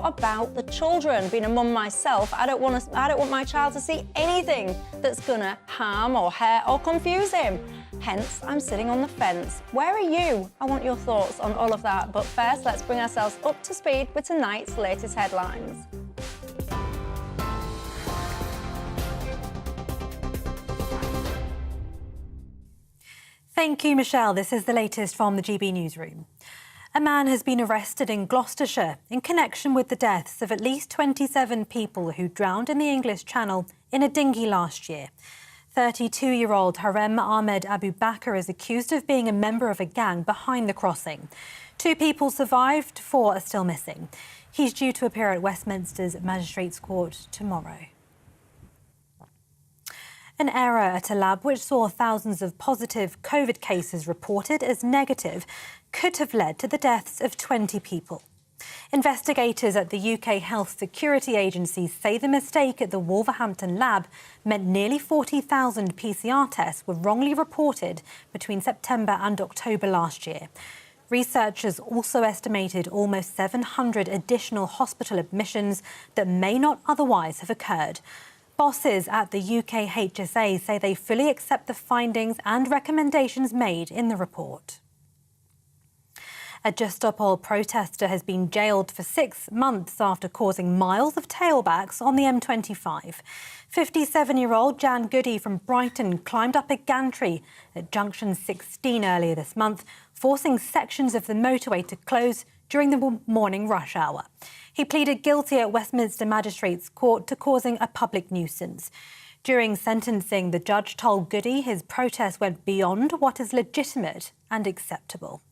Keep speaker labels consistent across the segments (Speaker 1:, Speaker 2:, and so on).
Speaker 1: what about the children? Being a mum myself, I don't want my child to see anything that's gonna harm or hurt or confuse him. Hence, I'm sitting on the fence. Where are you? I want your thoughts on all of that. But first, let's bring ourselves up to speed with tonight's latest headlines.
Speaker 2: Thank you, Michelle. This is the latest from the GB newsroom. A man has been arrested in Gloucestershire in connection with the deaths of at least 27 people who drowned in the English Channel in a dinghy last year. 32-year-old Harem Ahmed Abu Bakr is accused of being a member of a gang behind the crossing. 2 people survived, 4 are still missing. He's due to appear at Westminster's Magistrates' Court tomorrow. An error at a lab which saw thousands of positive COVID cases reported as negative could have led to the deaths of 20 people. Investigators at the UK Health Security Agency say the mistake at the Wolverhampton lab meant nearly 40,000 PCR tests were wrongly reported between September and October last year. Researchers also estimated almost 700 additional hospital admissions that may not otherwise have occurred. Bosses at the UK HSA say they fully accept the findings and recommendations made in the report. A Just Stop Oil protester has been jailed for 6 months after causing miles of tailbacks on the M25. 57-year-old Jan Goody from Brighton climbed up a gantry at junction 16 earlier this month, forcing sections of the motorway to close during the morning rush hour. He pleaded guilty at Westminster Magistrates' Court to causing a public nuisance. During sentencing, the judge told Goody his protest went beyond what is legitimate and acceptable.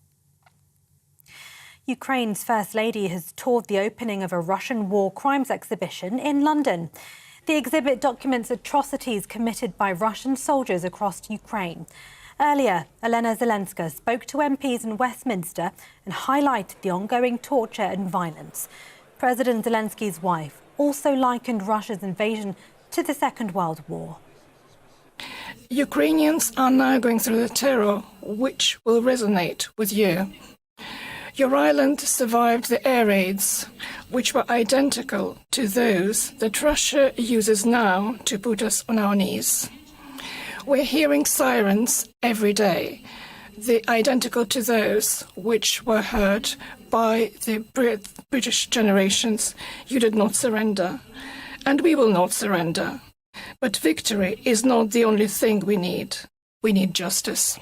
Speaker 2: Ukraine's First Lady has toured the opening of a Russian war crimes exhibition in London. The exhibit documents atrocities committed by Russian soldiers across Ukraine. Earlier, Elena Zelenska spoke to MPs in Westminster and highlighted the ongoing torture and violence. President Zelensky's wife also likened Russia's invasion to the Second World War.
Speaker 3: Ukrainians are now going through the terror which will resonate with you. Your island survived the air raids, which were identical to those that Russia uses now to put us on our knees. We're hearing sirens every day, identical to those which were heard by the British generations. You did not surrender, and we will not surrender. But victory is not the only thing we need. We need justice.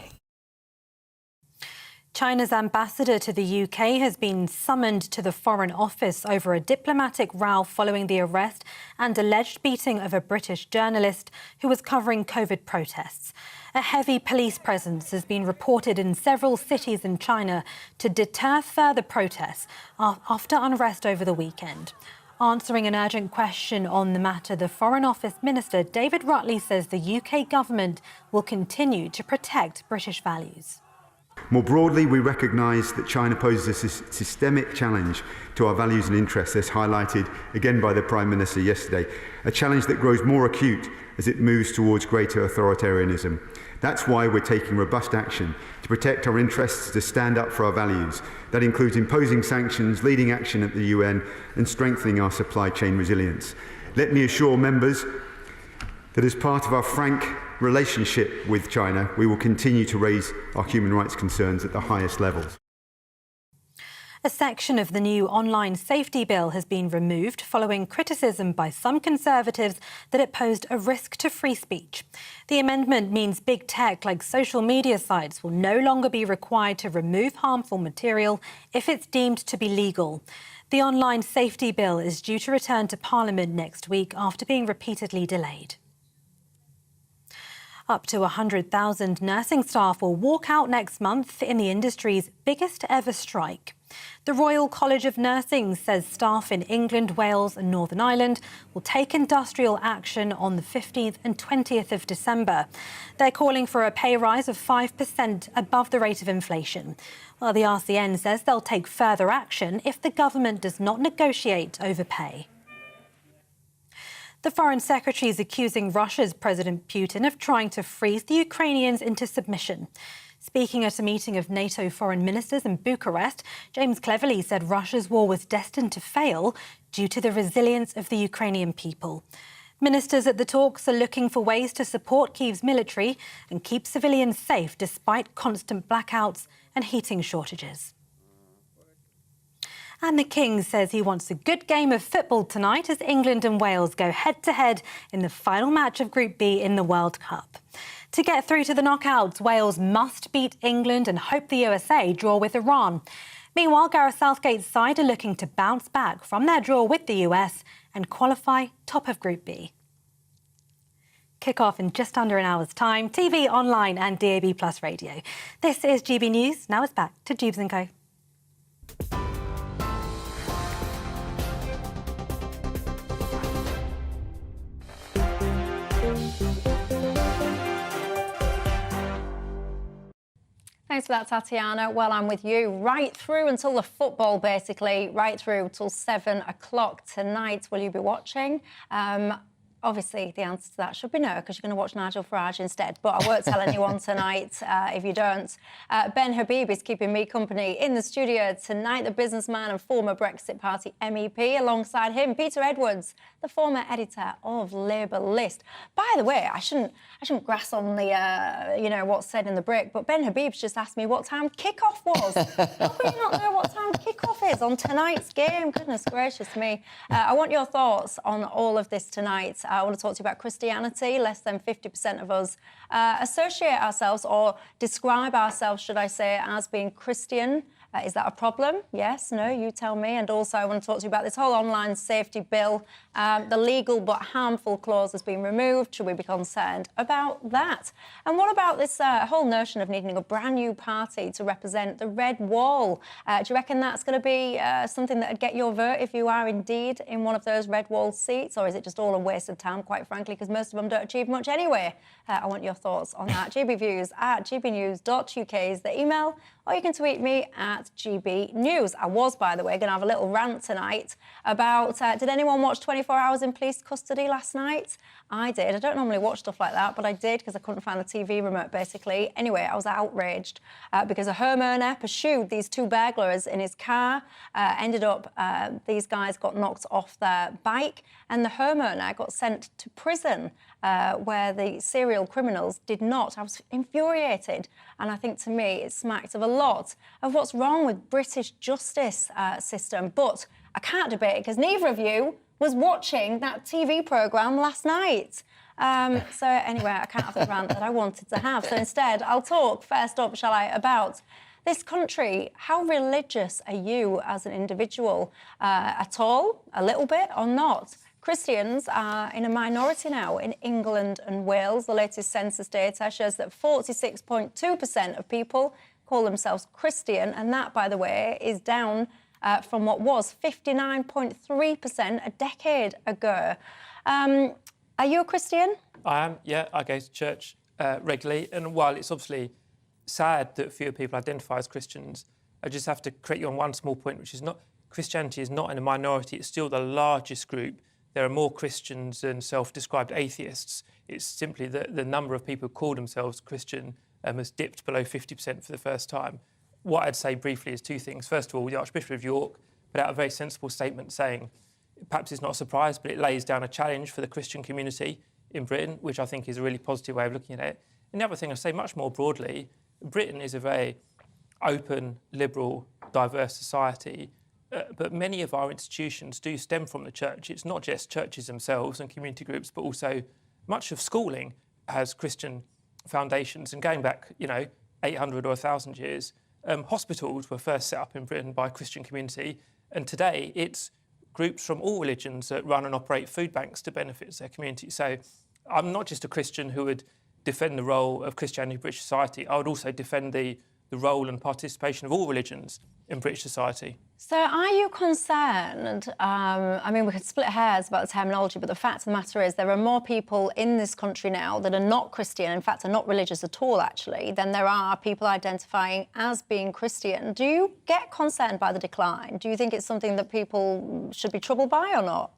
Speaker 2: China's ambassador to the UK has been summoned to the Foreign Office over a diplomatic row following the arrest and alleged beating of a British journalist who was covering COVID protests. A heavy police presence has been reported in several cities in China to deter further protests after unrest over the weekend. Answering an urgent question on the matter, the Foreign Office Minister David Rutley says the UK government will continue to protect British values.
Speaker 4: More broadly, we recognise that China poses a systemic challenge to our values and interests, as highlighted again by the Prime Minister yesterday, a challenge that grows more acute as it moves towards greater authoritarianism. That's why we're taking robust action to protect our interests, to stand up for our values. That includes imposing sanctions, leading action at the UN and strengthening our supply chain resilience. Let me assure members that as part of our frank relationship with China, we will continue to raise our human rights concerns at the highest levels.
Speaker 2: A section of the new online safety bill has been removed following criticism by some Conservatives that it posed a risk to free speech. The amendment means big tech like social media sites will no longer be required to remove harmful material if it's deemed to be legal. The online safety bill is due to return to Parliament next week after being repeatedly delayed. Up to 100,000 nursing staff will walk out next month in the industry's biggest ever strike. The Royal College of Nursing says staff in England, Wales and Northern Ireland will take industrial action on the 15th and 20th of December. They're calling for a pay rise of 5% above the rate of inflation. While the RCN says they'll take further action if the government does not negotiate over pay. The Foreign Secretary is accusing Russia's President Putin of trying to freeze the Ukrainians into submission. Speaking at a meeting of NATO foreign ministers in Bucharest, James Cleverly said Russia's war was destined to fail due to the resilience of the Ukrainian people. Ministers at the talks are looking for ways to support Kyiv's military and keep civilians safe despite constant blackouts and heating shortages. And the King says he wants a good game of football tonight as England and Wales go head-to-head in the final match of Group B in the World Cup. To get through to the knockouts, Wales must beat England and hope the USA draw with Iran. Meanwhile, Gareth Southgate's side are looking to bounce back from their draw with the US and qualify top of Group B. Kick-off in just under an hour's time, TV, online and DAB+ radio. This is GB News. Now it's back to Dewbs & Co.
Speaker 1: Thanks for that, Tatiana. Well, I'm with you right through until the football, basically, right through till 7 o'clock tonight. Will you be watching? Obviously, the answer to that should be no, because you're going to watch Nigel Farage instead. But I won't tell anyone tonight if you don't. Ben Habib is keeping me company in the studio tonight, the businessman and former Brexit Party MEP. Alongside him, Peter Edwards, the former editor of Labour List. By the way, I shouldn't grass on the, what's said in the break, but Ben Habib's just asked me what time kickoff was. How can you not know what time kickoff is on tonight's game? Goodness gracious me. I want your thoughts on all of this tonight. I want to talk to you about Christianity. Less than 50% of us associate ourselves or describe ourselves, should I say, as being Christian. Is that a problem? Yes, no, you tell me. And also I want to talk to you about this whole online safety bill. The legal but harmful clause has been removed. Should we be concerned about that? And what about this whole notion of needing a brand new party to represent the red wall? Do you reckon that's going to be something that would get your vote if you are indeed in one of those red wall seats? Or is it just all a waste of time, quite frankly, because most of them don't achieve much anyway? I want your thoughts on that. gbviews@gbnews.uk is the email, or you can tweet me at GBNews. I was, by the way, going to have a little rant tonight about, did anyone watch 24 Hours in Police Custody last night? I did. I don't normally watch stuff like that, but I did because I couldn't find the TV remote, basically. Anyway, I was outraged because a homeowner pursued these two burglars in his car. Ended up, these guys got knocked off their bike and the homeowner got sent to prison where the serial criminals did not. I was infuriated. And I think, to me, it smacked of a lot of what's wrong with British justice system. But I can't debate it because neither of you was watching that TV programme last night. So anyway, I can't have the rant that I wanted to have. So instead, I'll talk first up, shall I, about this country. How religious are you as an individual? At all? A little bit or not? Christians are in a minority now in England and Wales. The latest census data shows that 46.2% of people call themselves Christian, and that, by the way, is down from what was 59.3% a decade ago. Are you a Christian?
Speaker 5: I am, yeah. I go to church regularly, and while it's obviously sad that fewer people identify as Christians, I just have to correct you on one small point, which is not Christianity is not in a minority. It's still the largest group. There are more Christians than self-described atheists. It's simply that the number of people who call themselves Christian has dipped below 50% for the first time. What I'd say briefly is two things. First of all, the Archbishop of York put out a very sensible statement saying, perhaps it's not a surprise, but it lays down a challenge for the Christian community in Britain, which I think is a really positive way of looking at it. And the other thing I'd say much more broadly, Britain is a very open, liberal, diverse society. But many of our institutions do stem from the church. It's not just churches themselves and community groups, but also much of schooling has Christian foundations. And going back, 800 or 1,000 years, hospitals were first set up in Britain by a Christian community. And today it's groups from all religions that run and operate food banks to benefit their community. So I'm not just a Christian who would defend the role of Christianity in British society. I would also defend the role and participation of all religions in British society.
Speaker 1: So are you concerned, we could split hairs about the terminology, but the fact of the matter is there are more people in this country now that are not Christian, in fact are not religious at all actually, than there are people identifying as being Christian. Do you get concerned by the decline? Do you think it's something that people should be troubled by or not?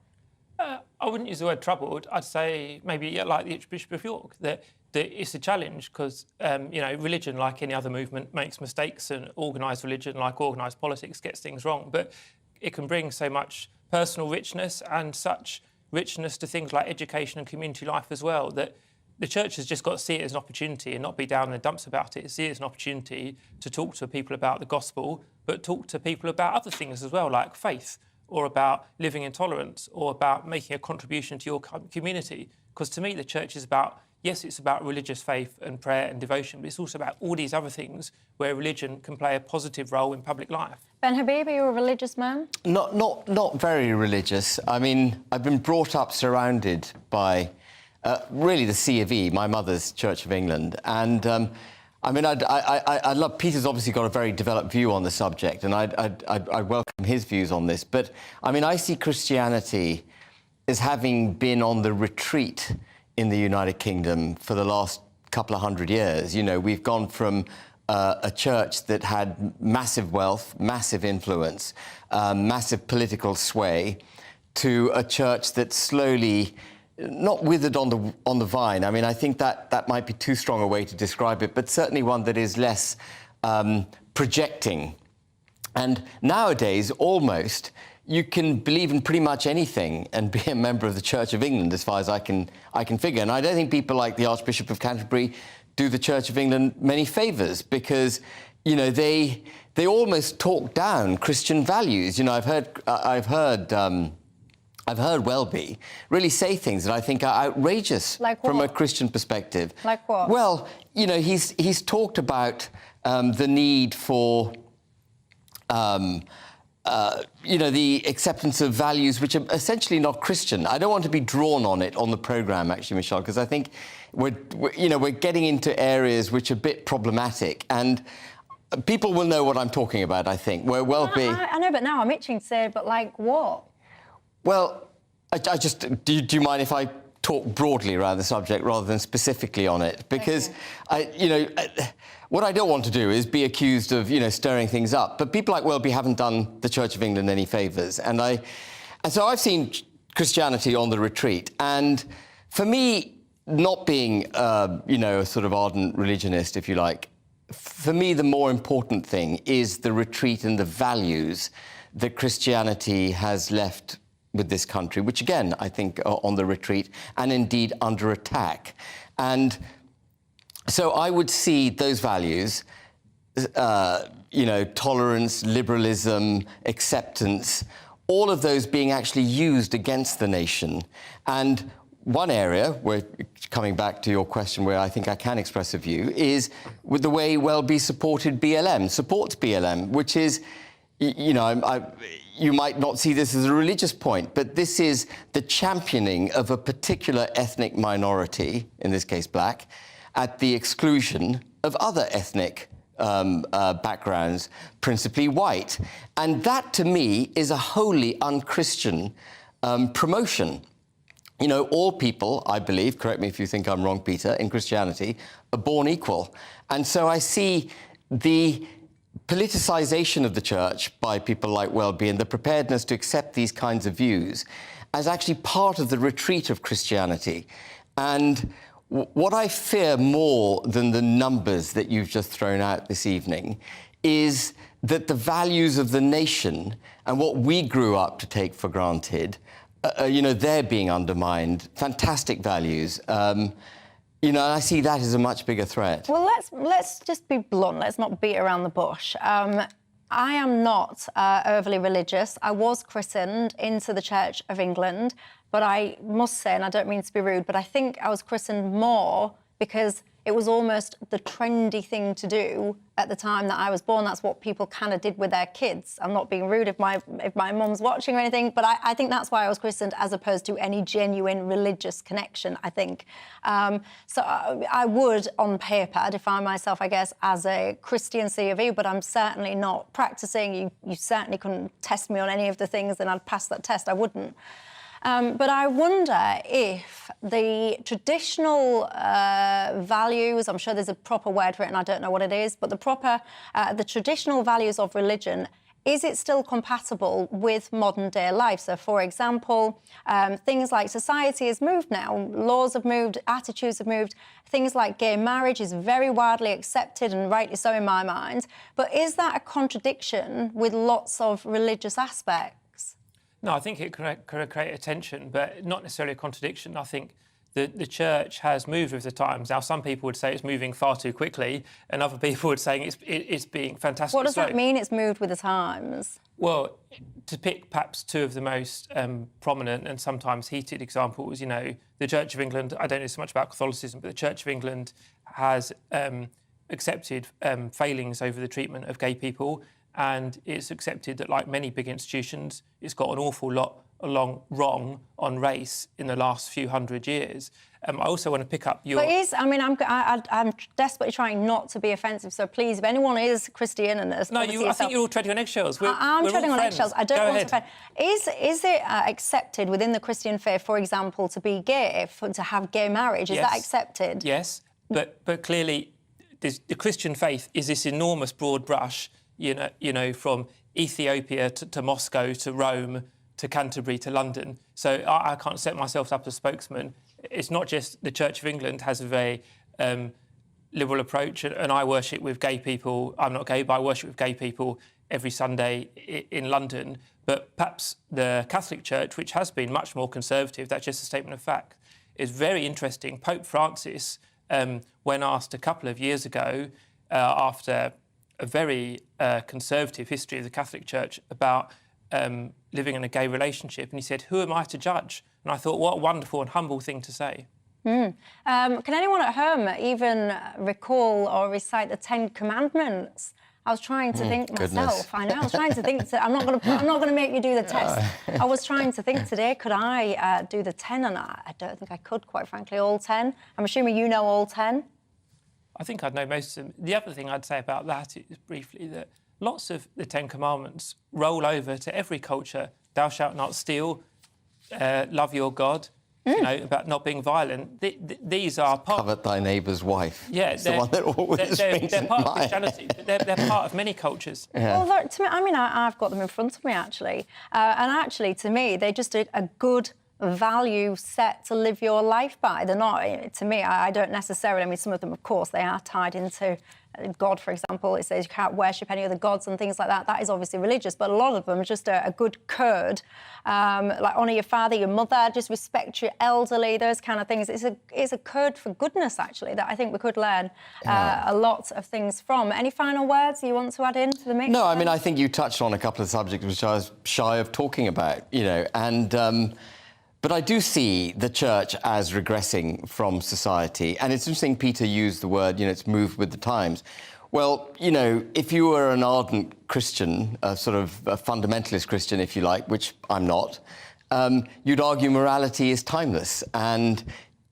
Speaker 5: I wouldn't use the word troubled. I'd say maybe like the Archbishop of York, that that it's a challenge because, religion, like any other movement, makes mistakes, and organised religion, like organised politics, gets things wrong. But it can bring so much personal richness and such richness to things like education and community life as well, that the church has just got to see it as an opportunity and not be down in the dumps about it. See it as an opportunity to talk to people about the gospel, but talk to people about other things as well, like faith, or about living in tolerance, or about making a contribution to your community. Because to me, the church is about, yes, it's about religious faith and prayer and devotion, but it's also about all these other things where religion can play a positive role in public life.
Speaker 1: Ben Habib, are you a religious man?
Speaker 6: Not very religious. I mean, I've been brought up surrounded by really the C of E, my mother's Church of England, and I love. Peter's obviously got a very developed view on the subject, and I welcome his views on this. But I mean, I see Christianity as having been on the retreat in the United Kingdom for the last couple of hundred years. You know, we've gone from a church that had massive wealth, massive influence, massive political sway, to a church that slowly, not withered on the vine. I mean, I think that might be too strong a way to describe it, but certainly one that is less projecting. And nowadays, almost, you can believe in pretty much anything and be a member of the Church of England, as far as I can figure. And I don't think people like the Archbishop of Canterbury do the Church of England many favours, because, you know, they almost talk down Christian values. You know, I've heard Welby really say things that I think are outrageous from a Christian perspective.
Speaker 1: Like what?
Speaker 6: Well, you know, he's talked about the need for, the acceptance of values which are essentially not Christian. I don't want to be drawn on it on the programme, actually, Michelle, because I think we're getting into areas which are a bit problematic, and people will know what I'm talking about, I think, where Welby...
Speaker 1: I know, but now I'm itching to say, but like what?
Speaker 6: Well, do you mind if I talk broadly around the subject rather than specifically on it? Because, what I don't want to do is be accused of, stirring things up. But people like Welby haven't done the Church of England any favours. And so I've seen Christianity on the retreat. And for me, not being, a sort of ardent religionist, if you like, for me, the more important thing is the retreat and the values that Christianity has left with this country, which again, I think are on the retreat and indeed under attack. And so I would see those values, tolerance, liberalism, acceptance, all of those being actually used against the nation. And one area, where, coming back to your question, where I think I can express a view, is with the way Welby supports BLM, which is, you might not see this as a religious point, but this is the championing of a particular ethnic minority, in this case black, at the exclusion of other ethnic backgrounds, principally white. And that, to me, is a wholly un-Christian promotion. You know, all people, I believe, correct me if you think I'm wrong, Peter, in Christianity, are born equal. And so I see the politicisation of the church by people like Welby and the preparedness to accept these kinds of views as actually part of the retreat of Christianity. And what I fear more than the numbers that you've just thrown out this evening is that the values of the nation and what we grew up to take for granted, they're being undermined. Fantastic values. I see that as a much bigger threat.
Speaker 1: Well, let's just be blunt. Let's not beat around the bush. I am not overly religious. I was christened into the Church of England, but I must say, and I don't mean to be rude, but I think I was christened more because it was almost the trendy thing to do at the time that I was born. That's what people kind of did with their kids. I'm not being rude if my mum's watching or anything, but I think that's why I was christened, as opposed to any genuine religious connection, I think. So I would, on paper, define myself, I guess, as a Christian C of E, but I'm certainly not practising. You certainly couldn't test me on any of the things and I'd pass that test. I wouldn't. But I wonder if the traditional values, I'm sure there's a proper word for it and I don't know what it is, but the traditional values of religion is it still compatible with modern day life? So, for example, things like society has moved now, laws have moved, attitudes have moved. Things like gay marriage is very widely accepted, and rightly so in my mind. But is that a contradiction with lots of religious aspects?
Speaker 5: No, I think it could create a tension, but not necessarily a contradiction. I think the church has moved with the times. Now, some people would say it's moving far too quickly, and other people would say it's being fantastic.
Speaker 1: What does that mean, it's moved with the times?
Speaker 5: Well, to pick perhaps two of the most prominent and sometimes heated examples, you know, the Church of England, I don't know so much about Catholicism, but the Church of England has accepted failings over the treatment of gay people, and it's accepted that, like many big institutions, it's got an awful lot wrong on race in the last few hundred years. I also want to pick up your...
Speaker 1: But I'm desperately trying not to be offensive, so please, if anyone is Christian and...
Speaker 5: No, I think you're all treading on eggshells.
Speaker 1: I'm treading on eggshells. I don't
Speaker 5: Go
Speaker 1: want
Speaker 5: ahead.
Speaker 1: to offend. Is it accepted within the Christian faith, for example, to be gay, to have gay marriage? Is that accepted?
Speaker 5: Yes, but clearly the Christian faith is this enormous broad brush, you know, from Ethiopia to Moscow to Rome to Canterbury to London. So I can't set myself up as spokesman. It's not just the Church of England has a very liberal approach, and I worship with gay people. I'm not gay, but I worship with gay people every Sunday in London. But perhaps the Catholic Church, which has been much more conservative, that's just a statement of fact, is very interesting. Pope Francis, when asked a couple of years ago, after a very conservative history of the Catholic Church, about living in a gay relationship, and he said, "Who am I to judge?" And I thought, what a wonderful and humble thing to say.
Speaker 1: Can anyone at home even recall or recite the 10 Commandments? I was trying to think myself. I know. I was trying to think. I'm not going to make you do the test. I was trying to think today. Could I do the 10? And I don't think I could, quite frankly, all 10. I'm assuming you know all 10.
Speaker 5: I think I'd know most of them. The other thing I'd say about that is briefly that lots of the 10 Commandments roll over to every culture. Thou shalt not steal, love your God, you know, about not being violent. These are part...
Speaker 6: Covet thy neighbour's wife.
Speaker 5: Yeah,
Speaker 6: it's the one that always
Speaker 5: they're part of Christianity. They're part of many cultures.
Speaker 6: Yeah.
Speaker 1: Well, to me, I mean, I've got them in front of me, actually. And actually, to me, they're just a good value set to live your life by. They're not, to me, I don't necessarily, I mean, some of them, of course, they are tied into God, for example. It says you can't worship any other gods and things like that. That is obviously religious, but a lot of them are just a good code, like honour your father, your mother, just respect your elderly, those kind of things. It's a code for goodness, actually, that I think we could learn a lot of things from. Any final words you want to add into the mix?
Speaker 6: No, I mean, I think you touched on a couple of subjects which I was shy of talking about, you know, and... But I do see the church as regressing from society. And it's interesting Peter used the word, you know, it's moved with the times. Well, you know, if you were an ardent Christian, a sort of a fundamentalist Christian, if you like, which I'm not, you'd argue morality is timeless. And,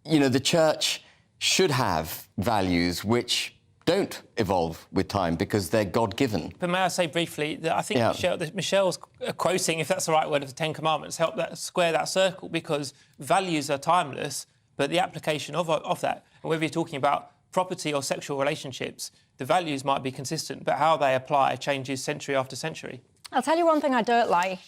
Speaker 6: you know, the church should have values which don't evolve with time because they're God-given.
Speaker 5: But may I say briefly that I think Michelle's quoting, if that's the right word, of the 10 Commandments, help that square that circle, because values are timeless, but the application of that, and whether you're talking about property or sexual relationships, the values might be consistent, but how they apply changes century after century.
Speaker 1: I'll tell you one thing I don't like,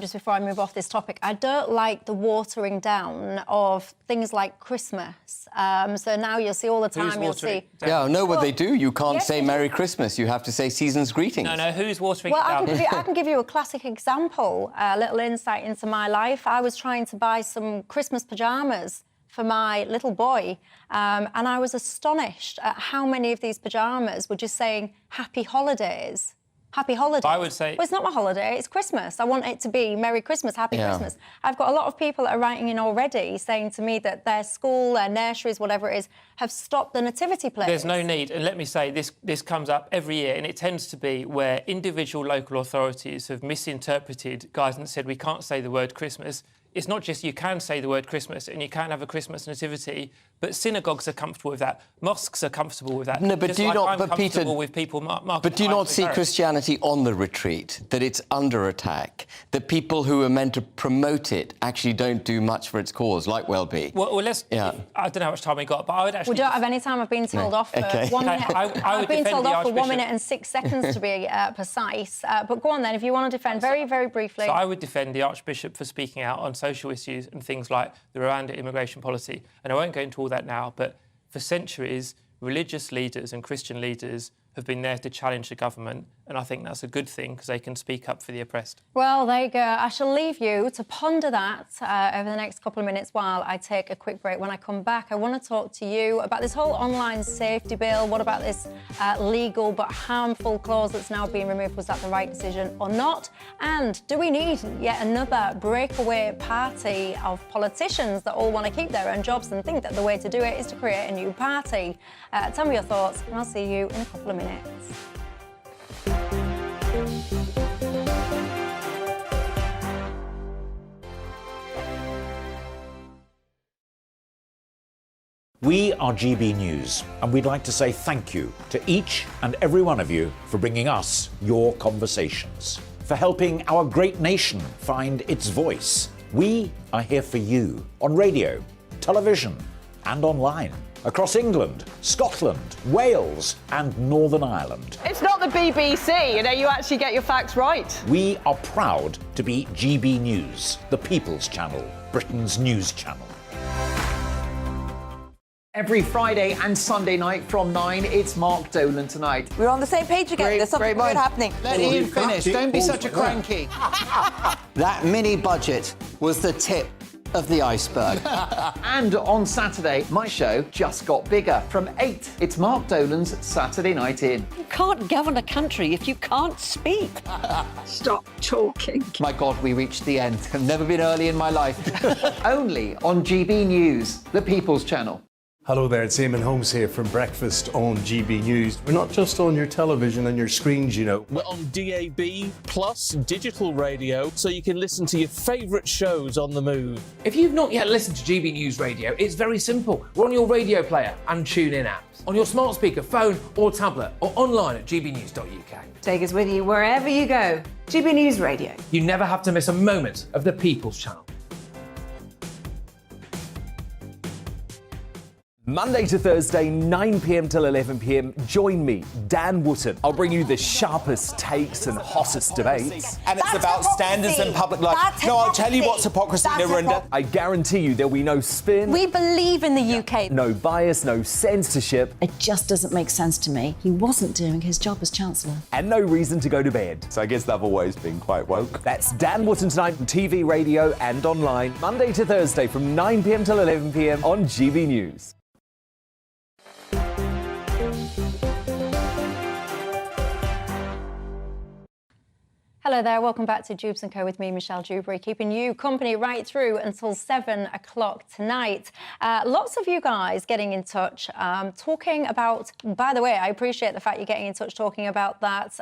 Speaker 1: just before I move off this topic. I don't like the watering down of things like Christmas. So now you'll see all the time, you'll see...
Speaker 6: Yeah, I know what they do. You can't say Merry Christmas. You have to say Season's Greetings.
Speaker 5: No, who's watering
Speaker 1: it
Speaker 5: down?
Speaker 1: I can give you a classic example, a little insight into my life. I was trying to buy some Christmas pyjamas for my little boy, and I was astonished at how many of these pyjamas were just saying Happy Holidays. Happy Holidays.
Speaker 5: I would say...
Speaker 1: Well, it's not my holiday, it's Christmas. I want it to be Merry Christmas, Happy Christmas. I've got a lot of people that are writing in already saying to me that their school, their nurseries, whatever it is, have stopped the nativity plays.
Speaker 5: There's no need. And let me say, this comes up every year, and it tends to be where individual local authorities have misinterpreted guidance, said we can't say the word Christmas. it's not just you can say the word Christmas and you can have a Christmas nativity, but synagogues are comfortable with that. Mosques are comfortable with that.
Speaker 6: No, but
Speaker 5: just
Speaker 6: do you
Speaker 5: like
Speaker 6: not?
Speaker 5: I'm
Speaker 6: But Peter,
Speaker 5: comfortable with people marking.
Speaker 6: but do you not see
Speaker 5: carrots.
Speaker 6: Christianity on the retreat? That it's under attack. That people who are meant to promote it actually don't do much for its cause, like Welby.
Speaker 5: Well, let's.
Speaker 6: Yeah.
Speaker 5: I don't know how much time we got, but I would actually.
Speaker 1: We don't have any time. I've been told off for
Speaker 6: Okay.
Speaker 1: 1 minute.
Speaker 5: I would
Speaker 1: I've been
Speaker 5: defend
Speaker 1: told
Speaker 5: the
Speaker 1: off for 1
Speaker 5: Archbishop.
Speaker 1: minute and 6 seconds to be precise. But go on then, if you want to defend very, very briefly.
Speaker 5: So I would defend the Archbishop for speaking out on social issues and things like the Rwanda immigration policy. And I won't go into all that now, but for centuries, religious leaders and Christian leaders have been there to challenge the government, and I think that's a good thing because they can speak up for the oppressed.
Speaker 1: Well, there you go. I shall leave you to ponder that over the next couple of minutes while I take a quick break. When I come back, I want to talk to you about this whole online safety bill. What about this legal but harmful clause that's now being removed? Was that the right decision or not? And do we need yet another breakaway party of politicians that all want to keep their own jobs and think that the way to do it is to create a new party? Tell me your thoughts, and I'll see you in a couple of minutes.
Speaker 7: We are GB News, and we'd like to say thank you to each and every one of you for bringing us your conversations, for helping our great nation find its voice. We are here for you on radio, television, and online, across England, Scotland, Wales, and Northern Ireland.
Speaker 8: It's not the BBC, you actually get your facts right.
Speaker 7: We are proud to be GB News, the People's Channel, Britain's news channel.
Speaker 9: Every Friday and Sunday night from 9, it's Mark Dolan Tonight.
Speaker 10: We're on the same page again. There's something good happening.
Speaker 9: Let Ian finish. Don't be such a cranky.
Speaker 11: That mini budget was the tip of the iceberg.
Speaker 9: And on Saturday, my show just got bigger. From 8, it's Mark Dolan's Saturday Night In.
Speaker 10: You can't govern a country if you can't speak.
Speaker 3: Stop talking.
Speaker 9: My God, we reached the end. I've never been early in my life. Only on GB News, the People's Channel.
Speaker 12: Hello there, it's Eamon Holmes here from Breakfast on GB News. We're not just on your television and your screens, you know.
Speaker 13: We're on DAB plus digital radio, so you can listen to your favourite shows on the move.
Speaker 14: If you've not yet listened to GB News Radio, it's very simple. We're on your radio player and TuneIn apps, on your smart speaker, phone or tablet, or online at gbnews.uk.
Speaker 15: Take us with you wherever you go. GB News Radio.
Speaker 14: You never have to miss a moment of the People's Channel.
Speaker 16: Monday to Thursday, 9 p.m. till 11 p.m. Join me, Dan Wootton. I'll bring you the sharpest takes and hottest debates.
Speaker 17: And it's about standards and public life. No, I'll tell you what's hypocrisy, Narendra.
Speaker 16: I guarantee you there'll be no spin.
Speaker 10: We believe in the UK.
Speaker 16: No bias, no censorship.
Speaker 18: It just doesn't make sense to me. He wasn't doing his job as Chancellor.
Speaker 16: And no reason to go to bed.
Speaker 17: So I guess they've always been quite woke.
Speaker 16: That's Dan Wootton Tonight on TV, radio and online. Monday to Thursday from 9 p.m. till 11 p.m. on GB News.
Speaker 1: Hello there, welcome back to Dewbs & Co with me, Michelle Dewberry, keeping you company right through until 7 o'clock tonight. Lots of you guys getting in touch, talking about, by the way, I appreciate the fact you're getting in touch talking about that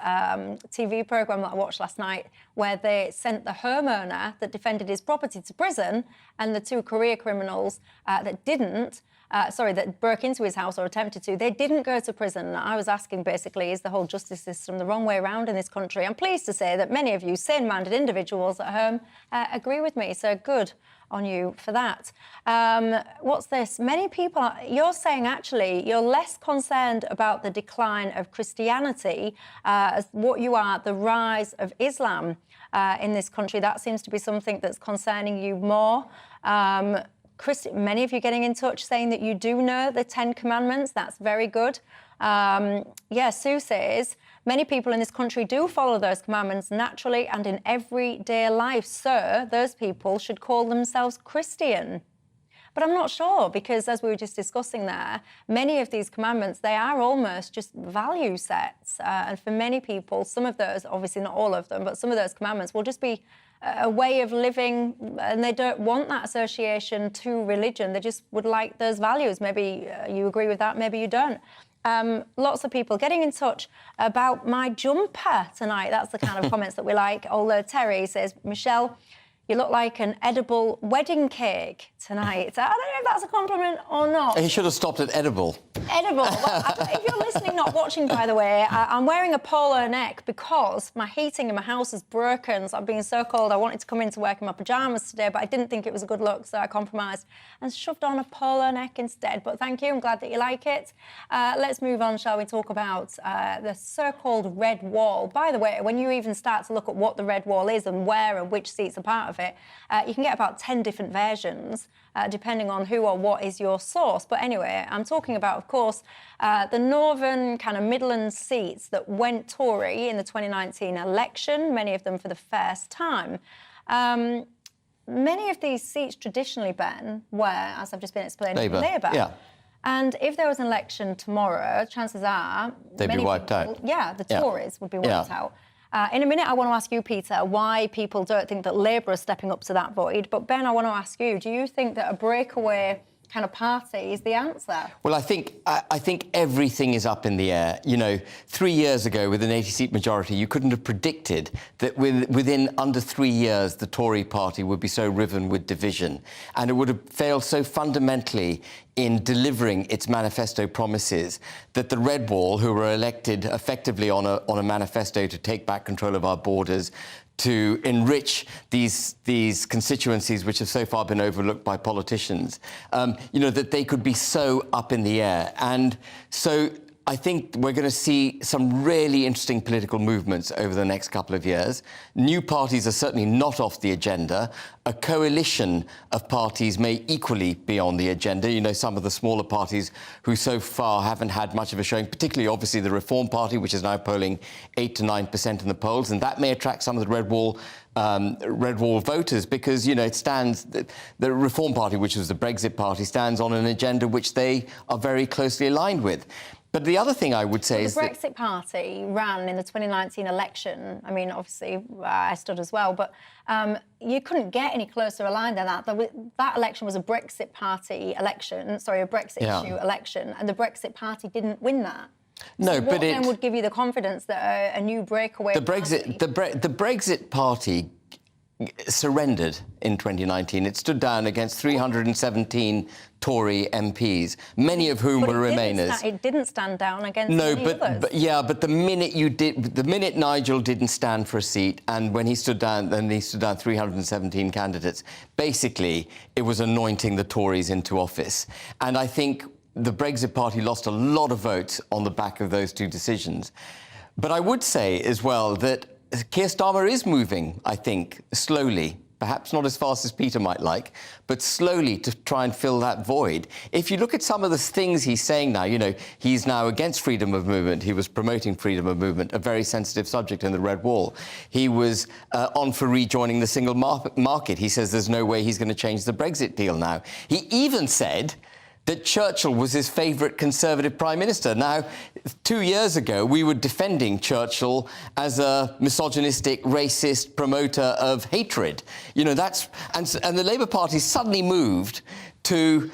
Speaker 1: TV programme that I watched last night where they sent the homeowner that defended his property to prison and the two career criminals that didn't. That broke into his house or attempted to, they didn't go to prison. I was asking, basically, is the whole justice system the wrong way around in this country? I'm pleased to say that many of you sane-minded individuals at home agree with me, so good on you for that. What's this? Many people, you're saying, actually, you're less concerned about the decline of Christianity as what you are, the rise of Islam in this country. That seems to be something that's concerning you more. Many of you getting in touch saying that you do know the 10 Commandments. That's very good. Sue says, many people in this country do follow those commandments naturally and in everyday life. So those people should call themselves Christian. But I'm not sure, because as we were just discussing there, many of these commandments, they are almost just value sets. And for many people, some of those, obviously not all of them, but some of those commandments will just be a way of living, and they don't want that association to religion. They just would like those values. Maybe you agree with that, maybe you don't. Lots of people getting in touch about my jumper tonight. That's the kind of comments that we like. Although Terry says, Michelle, You look like an edible wedding cake tonight. I don't know if that's a compliment or not.
Speaker 6: He should have stopped at edible.
Speaker 1: Edible. Well, if you're listening, not watching, by the way, I'm wearing a polo neck because my heating in my house is broken. So I've been so cold. I wanted to come into work in my pyjamas today, but I didn't think it was a good look, so I compromised and shoved on a polo neck instead. But thank you. I'm glad that you like it. Let's move on, shall we talk about the so-called red wall. By the way, when you even start to look at what the red wall is and where and which seats are part of it, you can get about 10 different versions, depending on who or what is your source. But anyway, I'm talking about, of course, the northern kind of Midlands seats that went Tory in the 2019 election, many of them for the first time. Many of these seats traditionally, Ben, were, as I've just been explaining, Labour.
Speaker 6: Yeah.
Speaker 1: And if there was an election tomorrow, chances are...
Speaker 6: They'd be wiped out.
Speaker 1: Yeah, the Tories would be wiped out. In a minute, I want to ask you, Peter, why people don't think that Labour are stepping up to that void. But, Ben, I want to ask you, do you think that a breakaway kind of party is the answer?
Speaker 6: Well, I think everything is up in the air. You know, 3 years ago, with an 80-seat majority, you couldn't have predicted that within under 3 years, the Tory party would be so riven with division, and it would have failed so fundamentally in delivering its manifesto promises that the Red Wall, who were elected effectively on a manifesto to take back control of our borders, to enrich these constituencies which have so far been overlooked by politicians, you know, that they could be so up in the air. And so I think we're going to see some really interesting political movements over the next couple of years. New parties are certainly not off the agenda. A coalition of parties may equally be on the agenda. You know, some of the smaller parties who so far haven't had much of a showing, particularly obviously the Reform Party, which is now polling 8 to 9% in the polls, and that may attract some of the Red Wall voters because, you know, it stands... The Reform Party, which was the Brexit party, stands on an agenda which they are very closely aligned with. But the other thing I would say is
Speaker 1: the Brexit Party ran in the 2019 election. I mean, obviously, I stood as well, but you couldn't get any closer aligned than that. That election was a Brexit Party election, sorry, a Brexit issue election, and the Brexit Party didn't win that.
Speaker 6: No,
Speaker 1: so
Speaker 6: but
Speaker 1: what then would give you the confidence that a new breakaway
Speaker 6: the Brexit Party surrendered in 2019. It stood down against 317 Tory MPs, many of whom were Remainers.
Speaker 1: It didn't stand down against any others.
Speaker 6: But the minute Nigel didn't stand for a seat, and when he stood down, 317 candidates. Basically, it was anointing the Tories into office, and I think the Brexit Party lost a lot of votes on the back of those two decisions. But I would say as well that Keir Starmer is moving, I think, slowly, perhaps not as fast as Peter might like, but slowly to try and fill that void. If you look at some of the things he's saying now, you know, he's now against freedom of movement. He was promoting freedom of movement, a very sensitive subject in the Red Wall. He was on for rejoining the single market. He says there's no way he's going to change the Brexit deal now. He even said that Churchill was his favourite Conservative Prime Minister. Now, 2 years ago, we were defending Churchill as a misogynistic, racist promoter of hatred. You know, and the Labour Party suddenly moved to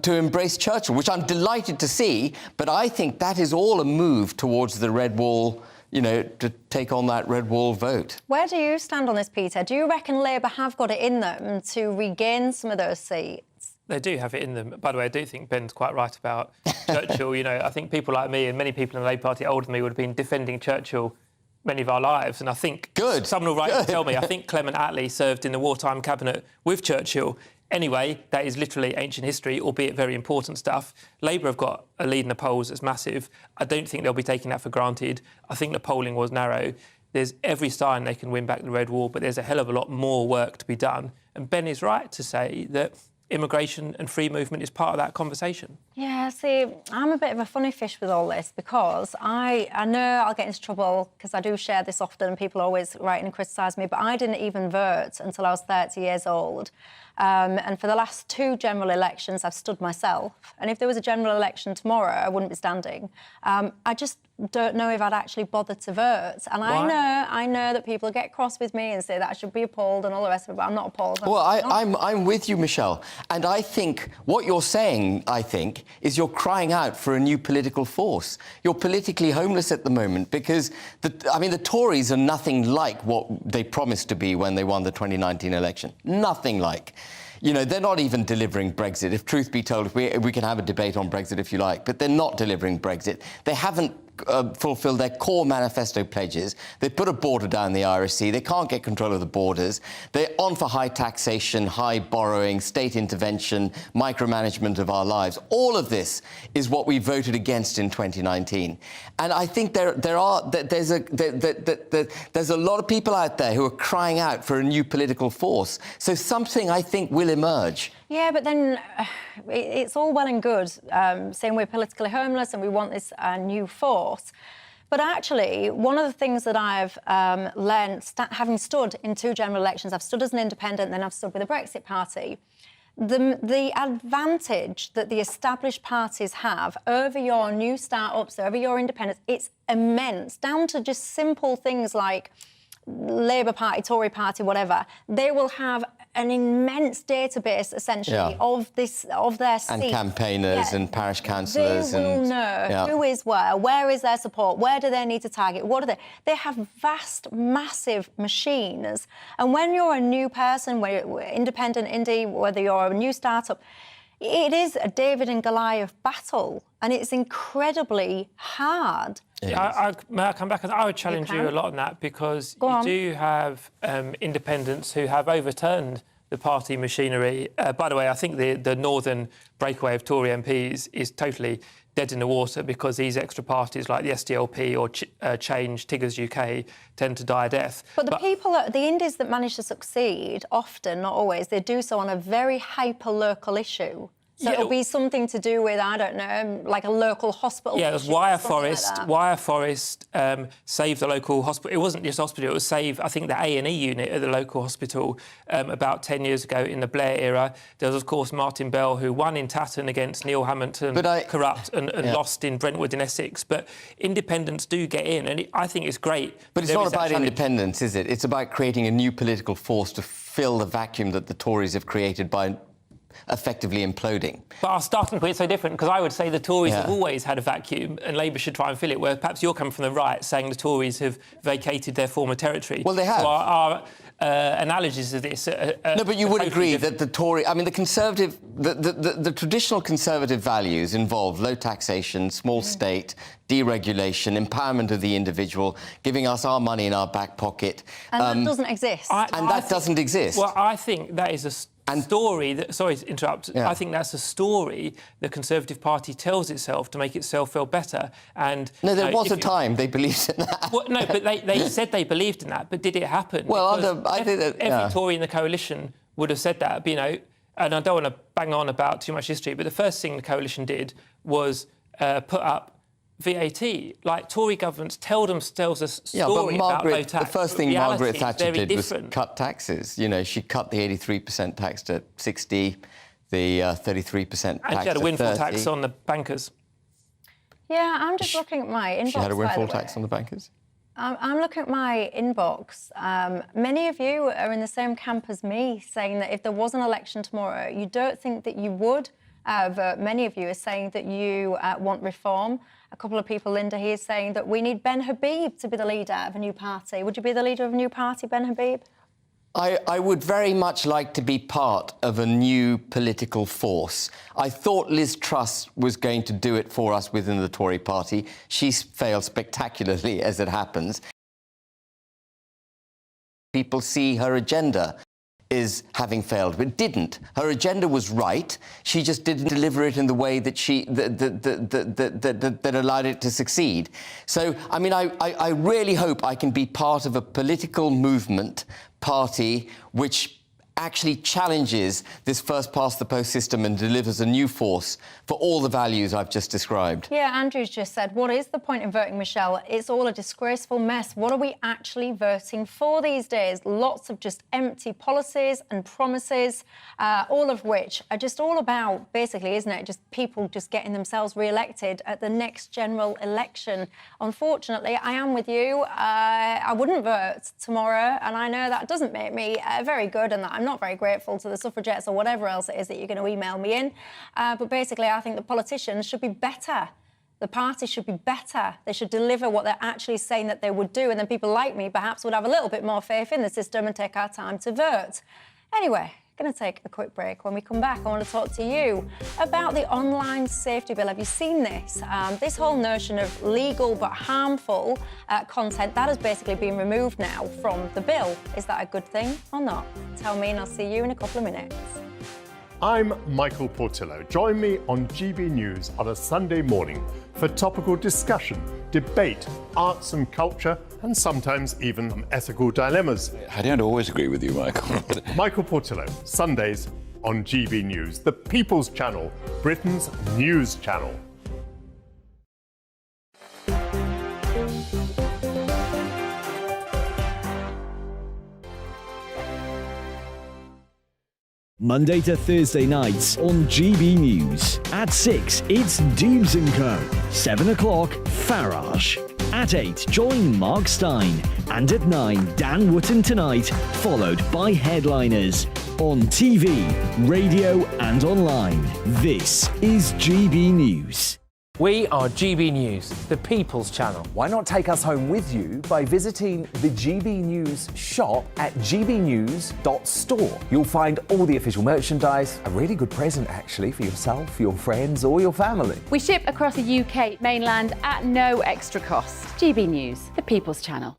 Speaker 6: embrace Churchill, which I'm delighted to see, but I think that is all a move towards the Red Wall, you know, to take on that Red Wall vote.
Speaker 1: Where do you stand on this, Peter? Do you reckon Labour have got it in them to regain some of those seats?
Speaker 5: They do have it in them. By the way, I do think Ben's quite right about Churchill. You know, I think people like me and many people in the Labour Party older than me would have been defending Churchill many of our lives. And I think someone will write and tell me, I think Clement Attlee served in the wartime cabinet with Churchill. Anyway, that is literally ancient history, albeit very important stuff. Labour have got a lead in the polls that's massive. I don't think they'll be taking that for granted. I think the polling was narrow. There's every sign they can win back the Red Wall, but there's a hell of a lot more work to be done. And Ben is right to say that immigration and free movement is part of that conversation.
Speaker 1: Yeah, see, I'm a bit of a funny fish with all this because I know I'll get into trouble because I do share this often and people always write and criticise me, but I didn't even vote until I was 30 years old. And for the last 2 general elections, I've stood myself. And if there was a general election tomorrow, I wouldn't be standing. I just don't know if I'd actually bother to vote. And I know that people get cross with me and say that I should be appalled and all the rest of it, but I'm not appalled.
Speaker 6: Well, I'm with you, Michelle. And I think what you're saying, is you're crying out for a new political force. You're politically homeless at the moment because, the Tories are nothing like what they promised to be when they won the 2019 election. Nothing like. You know, they're not even delivering Brexit. If truth be told, we can have a debate on Brexit if you like, but they're not delivering Brexit. They haven't fulfilled their core manifesto pledges. They put a border down the Irish Sea. They can't get control of the borders. They're on for high taxation, high borrowing, state intervention, micromanagement of our lives. All of this is what we voted against in 2019. And I think there's a lot of people out there who are crying out for a new political force. So something, I think, will emerge.
Speaker 1: Yeah, but then it's all well and good saying we're politically homeless and we want this new force. But actually, one of the things that I've learned, having stood in 2 general elections, I've stood as an independent, then I've stood with the Brexit Party. The advantage that the established parties have over your new start-ups, over your independents, it's immense, down to just simple things like Labour Party, Tory Party, whatever. They will have an immense database, essentially, of their seats.
Speaker 6: And campaigners and parish councillors.
Speaker 1: They will know who is where is their support, where do they need to target, what are they... They have vast, massive machines. And when you're a new person, whether you're independent, indie, whether you're a new start-up, it is a David and Goliath battle, and it's incredibly hard.
Speaker 5: Yeah, may I come back? I would challenge you a lot on that because you do have independents who have overturned the party machinery. By the way, I think the northern breakaway of Tory MPs is totally dead in the water because these extra parties like the SDLP or Change, Tiggers UK, tend to die a death.
Speaker 1: But the indies that manage to succeed, often, not always, they do so on a very hyper-local issue. So it'll be something to do with, I don't know, like a local hospital.
Speaker 5: Yeah, it was Wyre Forest saved the local hospital. It wasn't just hospital, it was save, I think, the A&E unit at the local hospital about 10 years ago in the Blair era. There was, of course, Martin Bell, who won in Tatton against Neil Hamilton, corrupt, and lost in Brentwood in Essex. But independents do get in, and I think it's great.
Speaker 6: But it's not about independence, is it? It's about creating a new political force to fill the vacuum that the Tories have created by effectively imploding.
Speaker 5: But our starting point is so different, because I would say the Tories have always had a vacuum and Labour should try and fill it, where perhaps you're coming from the right, saying the Tories have vacated their former territory.
Speaker 6: Well, they have.
Speaker 5: So our analogies of this
Speaker 6: no, but you would agree that the Tory... I mean, the traditional Conservative values involve low taxation, small state, deregulation, empowerment of the individual, giving us our money in our back pocket.
Speaker 1: And that doesn't exist.
Speaker 6: That doesn't exist.
Speaker 5: Well, I think that is a story that... Sorry to interrupt. I think that's a story the Conservative Party tells itself to make itself feel better. And
Speaker 6: no, there was a time they believed in that.
Speaker 5: Well, no, but they said they believed in that, but did it happen?
Speaker 6: Well, I think that...
Speaker 5: Every Tory in the coalition would have said that, you know, and I don't want to bang on about too much history, but the first thing the coalition did was put up VAT. Like, Tory governments tell themselves a story about low tax.
Speaker 6: The first thing Margaret Thatcher did was cut taxes. You know, she cut the 83% tax to 60, the 33% tax to 30.
Speaker 5: And she had a windfall tax on the bankers.
Speaker 1: Yeah, I'm just looking at my inbox.
Speaker 6: She had a windfall tax on the bankers?
Speaker 1: I'm looking at my inbox. Many of you are in the same camp as me, saying that if there was an election tomorrow, you don't think that you would vote. Many of you are saying that you want reform. A couple of people, Linda here, is saying that we need Ben Habib to be the leader of a new party. Would you be the leader of a new party, Ben Habib?
Speaker 6: I would very much like to be part of a new political force. I thought Liz Truss was going to do it for us within the Tory party. She's failed spectacularly, as it happens. People see her agenda is having failed, but didn't. Her agenda was right. She just didn't deliver it in the way that that allowed it to succeed. So, I mean, I really hope I can be part of a political movement, party, which actually challenges this first-past-the-post system and delivers a new force for all the values I've just described.
Speaker 1: Yeah, Andrew's just said, what is the point in voting, Michelle? It's all a disgraceful mess. What are we actually voting for these days? Lots of just empty policies and promises, all of which are just all about, basically, isn't it, just people just getting themselves re-elected at the next general election. Unfortunately, I am with you. I wouldn't vote tomorrow, and I know that doesn't make me very good and that I'm not very grateful to the suffragettes or whatever else it is that you're going to email me in. But basically, I think the politicians should be better. The party should be better. They should deliver what they're actually saying that they would do, and then people like me perhaps would have a little bit more faith in the system and take our time to vote. Anyway, going to take a quick break. When we come back, I want to talk to you about the online safety bill. Have you seen this? This whole notion of legal but harmful content, that has basically been removed now from the bill. Is that a good thing or not? Tell me and I'll see you in a couple of minutes.
Speaker 19: I'm Michael Portillo. Join me on GB News on a Sunday morning for topical discussion, debate, arts and culture, and sometimes even ethical dilemmas.
Speaker 20: I don't always agree with you, Michael.
Speaker 19: Michael Portillo, Sundays on GB News, the People's Channel, Britain's news channel.
Speaker 21: Monday to Thursday nights on GB News. At 6, it's Dewbs & Co. 7 o'clock, Farage. At 8, join Mark Stein. And at 9, Dan Wootton Tonight, followed by Headliners. On TV, radio and online. This is GB News.
Speaker 14: We are GB News, the People's Channel.
Speaker 16: Why not take us home with you by visiting the GB News shop at gbnews.store. You'll find all the official merchandise, a really good present actually for yourself, your friends or your family.
Speaker 22: We ship across the UK mainland at no extra cost. GB News, the People's Channel.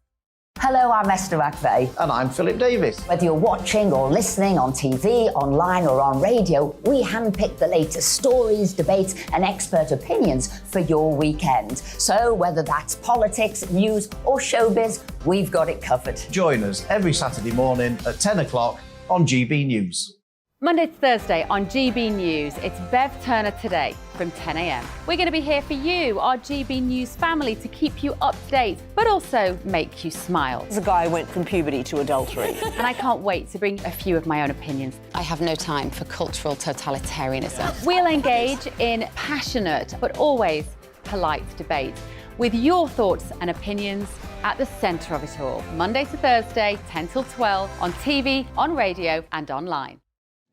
Speaker 23: Hello, I'm Esther McVeigh.
Speaker 9: And I'm Philip Davis.
Speaker 23: Whether you're watching or listening on TV, online or on radio, we handpick the latest stories, debates and expert opinions for your weekend. So whether that's politics, news or showbiz, we've got it covered.
Speaker 9: Join us every Saturday morning at 10 o'clock on GB News.
Speaker 22: Monday to Thursday on GB News, it's Bev Turner Today from 10 a.m. We're going to be here for you, our GB News family, to keep you up to date, but also make you smile.
Speaker 10: The guy went from puberty to adultery.
Speaker 22: And I can't wait to bring a few of my own opinions.
Speaker 24: I have no time for cultural totalitarianism.
Speaker 22: We'll engage in passionate, but always polite debate, with your thoughts and opinions at the centre of it all. Monday to Thursday, 10 till 12, on TV, on radio and online.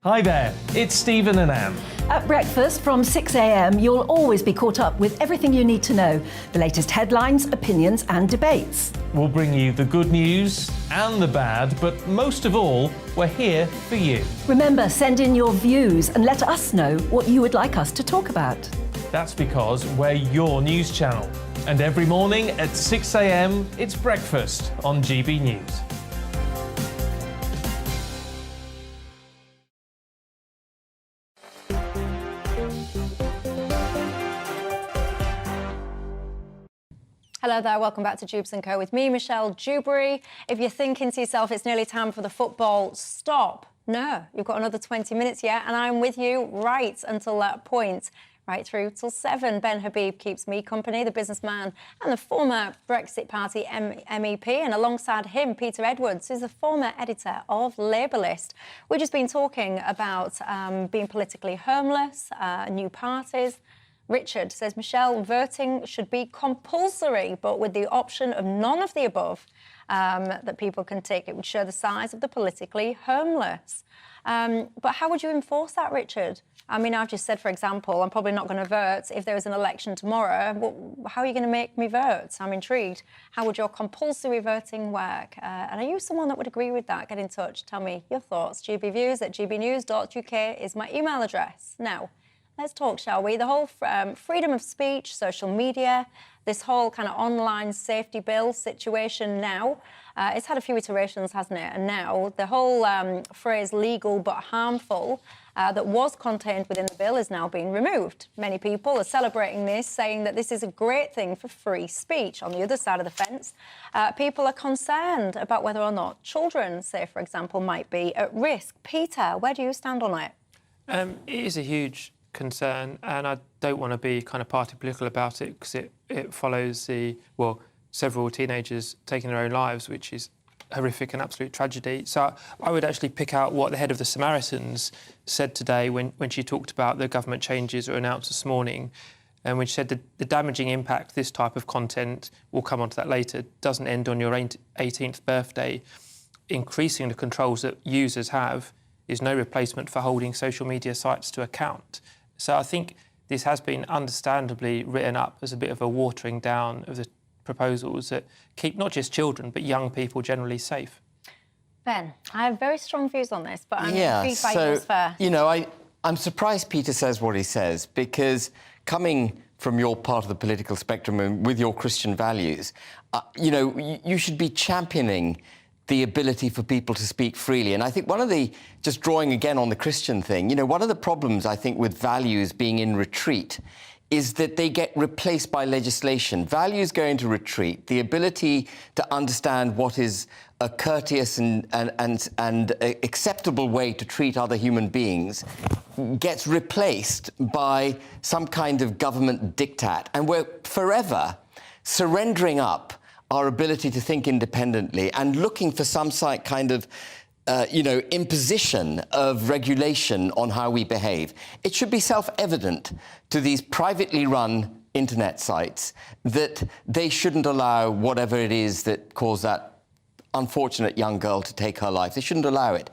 Speaker 13: Hi there, it's Stephen and Anne.
Speaker 25: At breakfast from 6 a.m, you'll always be caught up with everything you need to know, the latest headlines, opinions and debates.
Speaker 13: We'll bring you the good news and the bad, but most of all, we're here for you.
Speaker 25: Remember, send in your views and let us know what you would like us to talk about.
Speaker 13: That's because we're your news channel. And every morning at 6 a.m, it's breakfast on GB News.
Speaker 1: Hello there, welcome back to Dewbs & Co. with me, Michelle Dewberry. If you're thinking to yourself it's nearly time for the football, stop. No, you've got another 20 minutes yet, and I'm with you right until that point. Right through till 7. Ben Habib keeps me company, the businessman and the former Brexit Party MEP, and alongside him, Peter Edwards, who's the former editor of Labour List. We've just been talking about being politically homeless, new parties. Richard says, Michelle, voting should be compulsory, but with the option of none of the above that people can take. It would show the size of the politically homeless. But how would you enforce that, Richard? I mean, I've just said, for example, I'm probably not going to vote if there was an election tomorrow. Well, how are you going to make me vote? I'm intrigued. How would your compulsory voting work? And are you someone that would agree with that? Get in touch. Tell me your thoughts. gbviews@gbnews.uk is my email address. Now, let's talk, shall we? The whole freedom of speech, social media, this whole kind of online safety bill situation now. It's had a few iterations, hasn't it? And now the whole phrase legal but harmful that was contained within the bill is now being removed. Many people are celebrating this, saying that this is a great thing for free speech. On the other side of the fence, people are concerned about whether or not children, say, for example, might be at risk. Peter, where do you stand on it?
Speaker 5: It is a huge concern, and I don't want to be kind of party political about it, because it follows several teenagers taking their own lives, which is horrific and absolute tragedy. So I would actually pick out what the head of the Samaritans said today when she talked about the government changes that were announced this morning, and when she said that the damaging impact this type of content, we'll come on to that later, doesn't end on your 18th birthday. Increasing the controls that users have is no replacement for holding social media sites to account. So I think this has been understandably written up as a bit of a watering down of the proposals that keep not just children but young people generally safe.
Speaker 1: Ben, I have very strong views on this, but I'm intrigued by yours first.
Speaker 6: You know, I'm surprised Peter says what he says, because coming from your part of the political spectrum and with your Christian values, you know, you should be championing the ability for people to speak freely. And I think one of the, just drawing again on the Christian thing, you know, one of the problems I think with values being in retreat is that they get replaced by legislation. Values go into retreat. The ability to understand what is a courteous and acceptable way to treat other human beings gets replaced by some kind of government diktat. And we're forever surrendering up our ability to think independently and looking for some kind of imposition of regulation on how we behave. It should be self-evident to these privately run internet sites that they shouldn't allow whatever it is that caused that unfortunate young girl to take her life. They shouldn't allow it.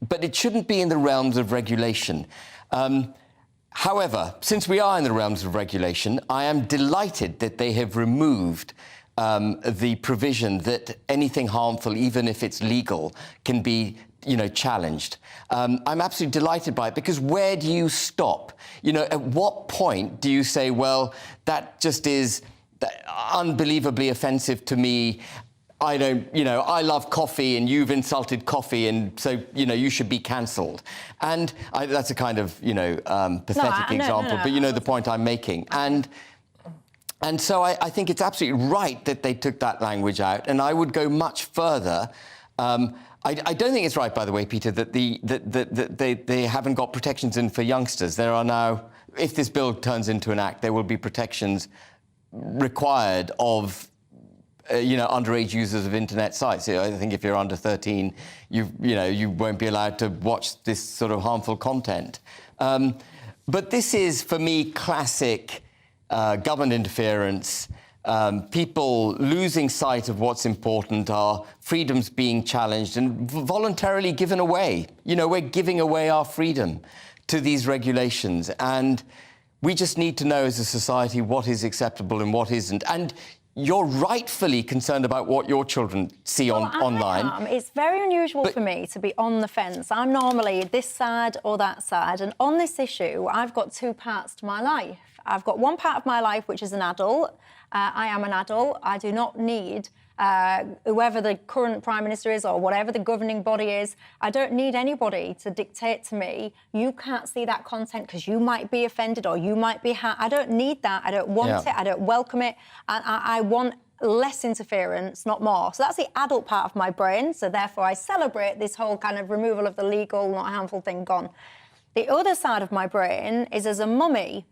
Speaker 6: But it shouldn't be in the realms of regulation. However, since we are in the realms of regulation, I am delighted that they have removed the provision that anything harmful, even if it's legal, can be, challenged. I'm absolutely delighted by it, because where do you stop? At what point do you say, well, that just is unbelievably offensive to me? I don't, I love coffee and you've insulted coffee, and so, you should be cancelled. And that's a kind of, pathetic example, but you know the point I'm making. And so I think it's absolutely right that they took that language out, and I would go much further. I don't think it's right, by the way, Peter, that they haven't got protections in for youngsters. There are now, if this bill turns into an act, there will be protections required of underage users of internet sites. I think if you're under 13, you won't be allowed to watch this sort of harmful content. But this is, for me, classic government interference, people losing sight of what's important, our freedoms being challenged and voluntarily given away. We're giving away our freedom to these regulations, and we just need to know as a society what is acceptable and what isn't. And you're rightfully concerned about what your children see online.
Speaker 1: It's very unusual for me to be on the fence. I'm normally this side or that side, and on this issue, I've got two parts to my life. I've got one part of my life which is an adult. I am an adult. I do not need whoever the current Prime Minister is or whatever the governing body is. I don't need anybody to dictate to me, you can't see that content because you might be offended or you might be... I don't need that. I don't want it. I don't welcome it. And I want less interference, not more. So that's the adult part of my brain. So therefore I celebrate this whole kind of removal of the legal, not harmful thing gone. The other side of my brain is as a mummy.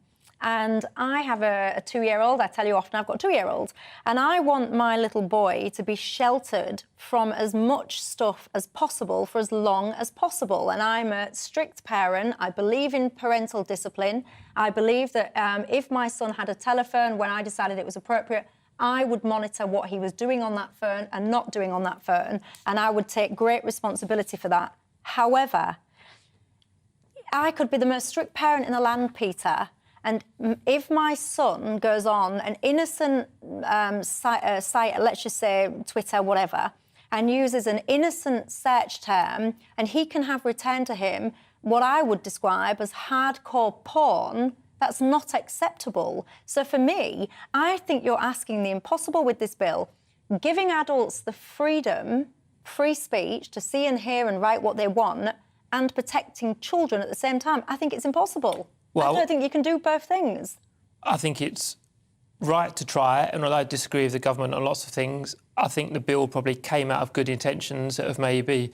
Speaker 1: And I have a 2-year-old. I tell you often I've got a 2-year-old. And I want my little boy to be sheltered from as much stuff as possible for as long as possible. And I'm a strict parent. I believe in parental discipline. I believe that if my son had a telephone when I decided it was appropriate, I would monitor what he was doing on that phone and not doing on that phone. And I would take great responsibility for that. However, I could be the most strict parent in the land, Peter, and if my son goes on an innocent site, let's just say Twitter, whatever, and uses an innocent search term, and he can have returned to him what I would describe as hardcore porn, that's not acceptable. So for me, I think you're asking the impossible with this bill. giving adults the freedom, free speech, to see and hear and write what they want, and protecting children at the same time, I think it's impossible.
Speaker 5: Well,
Speaker 1: I don't think you can do both things.
Speaker 5: I think it's right to try it, and although I disagree with the government on lots of things, I think the bill probably came out of good intentions that have maybe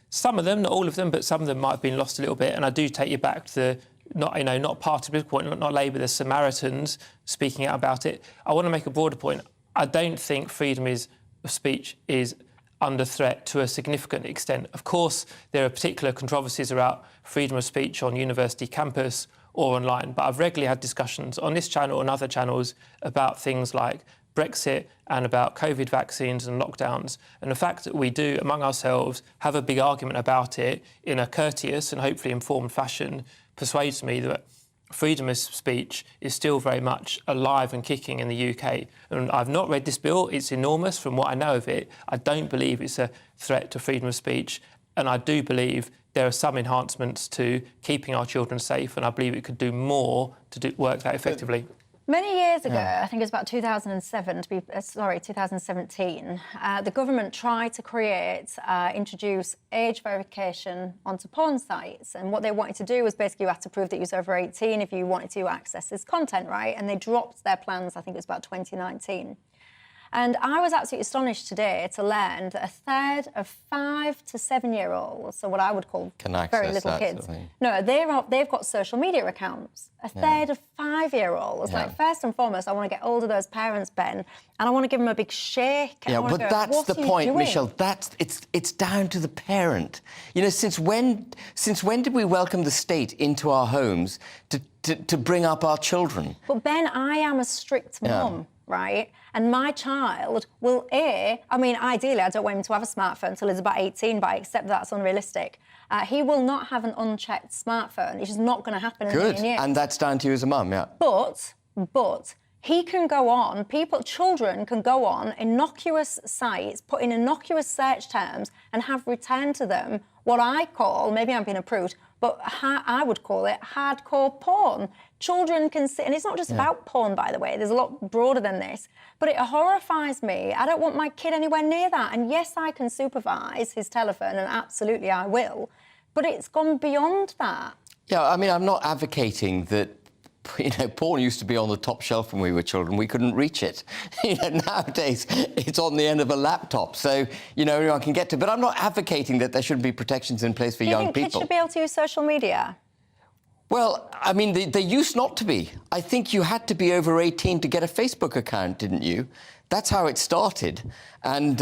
Speaker 5: some of them, not all of them, but some of them might have been lost a little bit. And I do take you back to the not part of the point, not Labour, the Samaritans speaking out about it. I want to make a broader point. I don't think freedom of speech is under threat to a significant extent. Of course, there are particular controversies about freedom of speech on university campus or online, but I've regularly had discussions on this channel and other channels about things like Brexit and about COVID vaccines and lockdowns. And the fact that we do, among ourselves, have a big argument about it in a courteous and hopefully informed fashion persuades me that freedom of speech is still very much alive and kicking in the UK. And I've not read this bill. It's enormous from what I know of it. I don't believe it's a threat to freedom of speech. And I do believe there are some enhancements to keeping our children safe, and I believe it could do more to work that effectively.
Speaker 1: Many years ago, I think it was about 2017, the government tried to introduce age verification onto porn sites. And what they wanted to do was basically you had to prove that you was over 18 if you wanted to access this content, right? And they dropped their plans, I think it was about 2019. And I was absolutely astonished today to learn that a third of 5 to 7-year-olds, so what I would call very little kids, no, they've got social media accounts. A third of 5-year-olds. Like, first and foremost, I want to get hold of those parents, Ben, and I want to give them a big shake.
Speaker 6: Yeah, but that's the point, Michelle. It's down to the parent. You know, since when did we welcome the state into our homes to bring up our children?
Speaker 1: But Ben, I am a strict mum. Right? And my child will ideally, I don't want him to have a smartphone until he's about 18, but I accept that's unrealistic. He will not have an unchecked smartphone. It's just not going to happen in a million years.
Speaker 6: And that's down to you as a mum, yeah.
Speaker 1: But he can go on, children can go on innocuous sites, put in innocuous search terms and have returned to them what I call, maybe I'm being a prude, but I would call it hardcore porn. Children can see, and it's not just about porn, by the way, there's a lot broader than this, but it horrifies me. I don't want my kid anywhere near that. And yes, I can supervise his telephone, and absolutely I will, but it's gone beyond that.
Speaker 6: Yeah, I mean, I'm not advocating that, you know, porn used to be on the top shelf when we were children. We couldn't reach it. You know, nowadays it's on the end of a laptop, so, you know, everyone can get to it. But I'm not advocating that there shouldn't be protections in place for young people.
Speaker 1: Do you think kids should be able to use social media?
Speaker 6: Well, I mean, they used not to be. I think you had to be over 18 to get a Facebook account, didn't you? That's how it started. And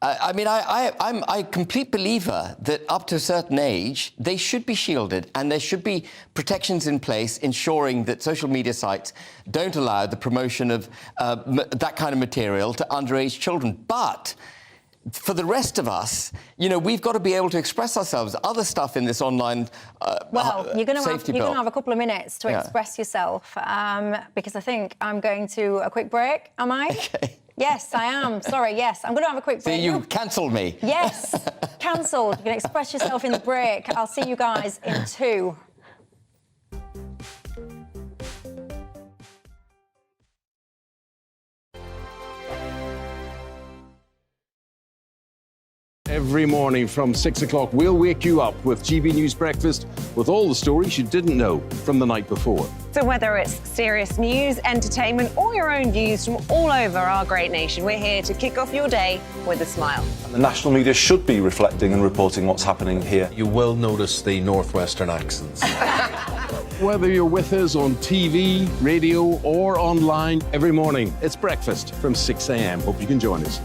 Speaker 6: I'm a complete believer that up to a certain age, they should be shielded and there should be protections in place ensuring that social media sites don't allow the promotion of that kind of material to underage children. But for the rest of us, you know, we've got to be able to express ourselves. Other stuff in this online
Speaker 1: you're going to have a couple of minutes to
Speaker 6: Yeah.
Speaker 1: express yourself because I think I'm going to a quick break. Am I?
Speaker 6: Okay.
Speaker 1: Yes, I am. Sorry, yes. I'm going to have a quick break.
Speaker 6: So you cancelled me?
Speaker 1: Yes, cancelled. You can express yourself in the break. I'll see you guys in 2.
Speaker 2: Every morning from 6 o'clock, we'll wake you up with GB News Breakfast with all the stories you didn't know from the night before.
Speaker 10: So whether it's serious news, entertainment, or your own views from all over our great nation, we're here to kick off your day with a smile.
Speaker 4: The national media should be reflecting and reporting what's happening here. You will notice the northwestern accents.
Speaker 2: Whether you're with us on TV, radio, or online, every morning, it's breakfast from 6 a.m. Hope you can join us.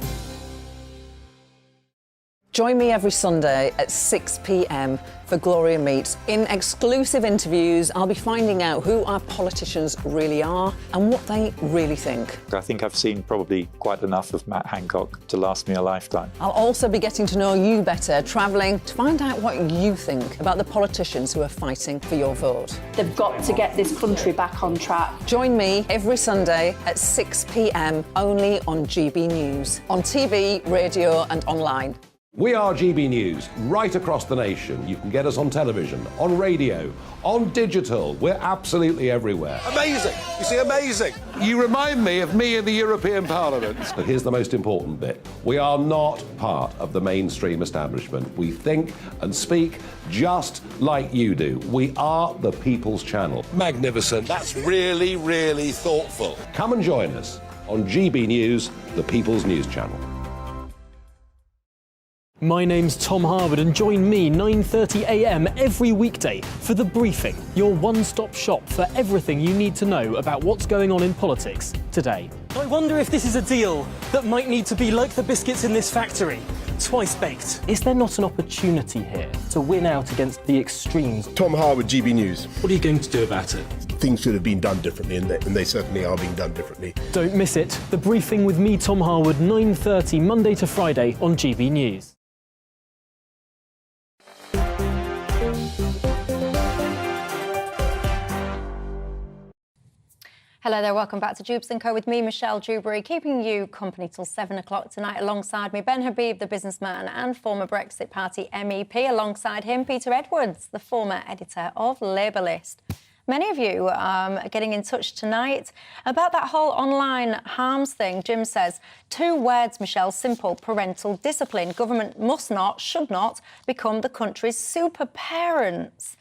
Speaker 10: Join me every Sunday at 6 p.m. for Gloria Meets. In exclusive interviews, I'll be finding out who our politicians really are and what they really think.
Speaker 7: I think I've seen probably quite enough of Matt Hancock to last me a lifetime.
Speaker 10: I'll also be getting to know you better, travelling to find out what you think about the politicians who are fighting for your vote.
Speaker 8: They've got to get this country back on track.
Speaker 10: Join me every Sunday at 6 p.m. only on GB News, on TV, radio and online.
Speaker 2: We are GB News, right across the nation. You can get us on television, on radio, on digital. We're absolutely everywhere.
Speaker 20: Amazing. You see, amazing.
Speaker 2: You remind me of me in the European Parliament. But here's the most important bit. We are not part of the mainstream establishment. We think and speak just like you do. We are the People's Channel.
Speaker 20: Magnificent. That's really, really thoughtful.
Speaker 2: Come and join us on GB News, the People's News Channel.
Speaker 3: My name's Tom Harwood and join me 9:30 a.m. every weekday for The Briefing, your one-stop shop for everything you need to know about what's going on in politics today. I wonder if this is a deal that might need to be like the biscuits in this factory, twice baked. Is there not an opportunity here to win out against the extremes?
Speaker 11: Tom Harwood, GB News.
Speaker 3: What are you going to do about it?
Speaker 11: Things should have been done differently, and they certainly are being done differently.
Speaker 3: Don't miss it. The Briefing with me, Tom Harwood, 9:30 Monday to Friday on GB News.
Speaker 1: Hello there, welcome back to Dewbs & Co with me, Michelle Dewberry, keeping you company till 7 o'clock tonight. Alongside me, Ben Habib, the businessman and former Brexit Party MEP. Alongside him, Peter Edwards, the former editor of Labour List. Many of you are getting in touch tonight about that whole online harms thing. Jim says, 2 words, Michelle, simple, parental discipline. Government must not, should not, become the country's super parents.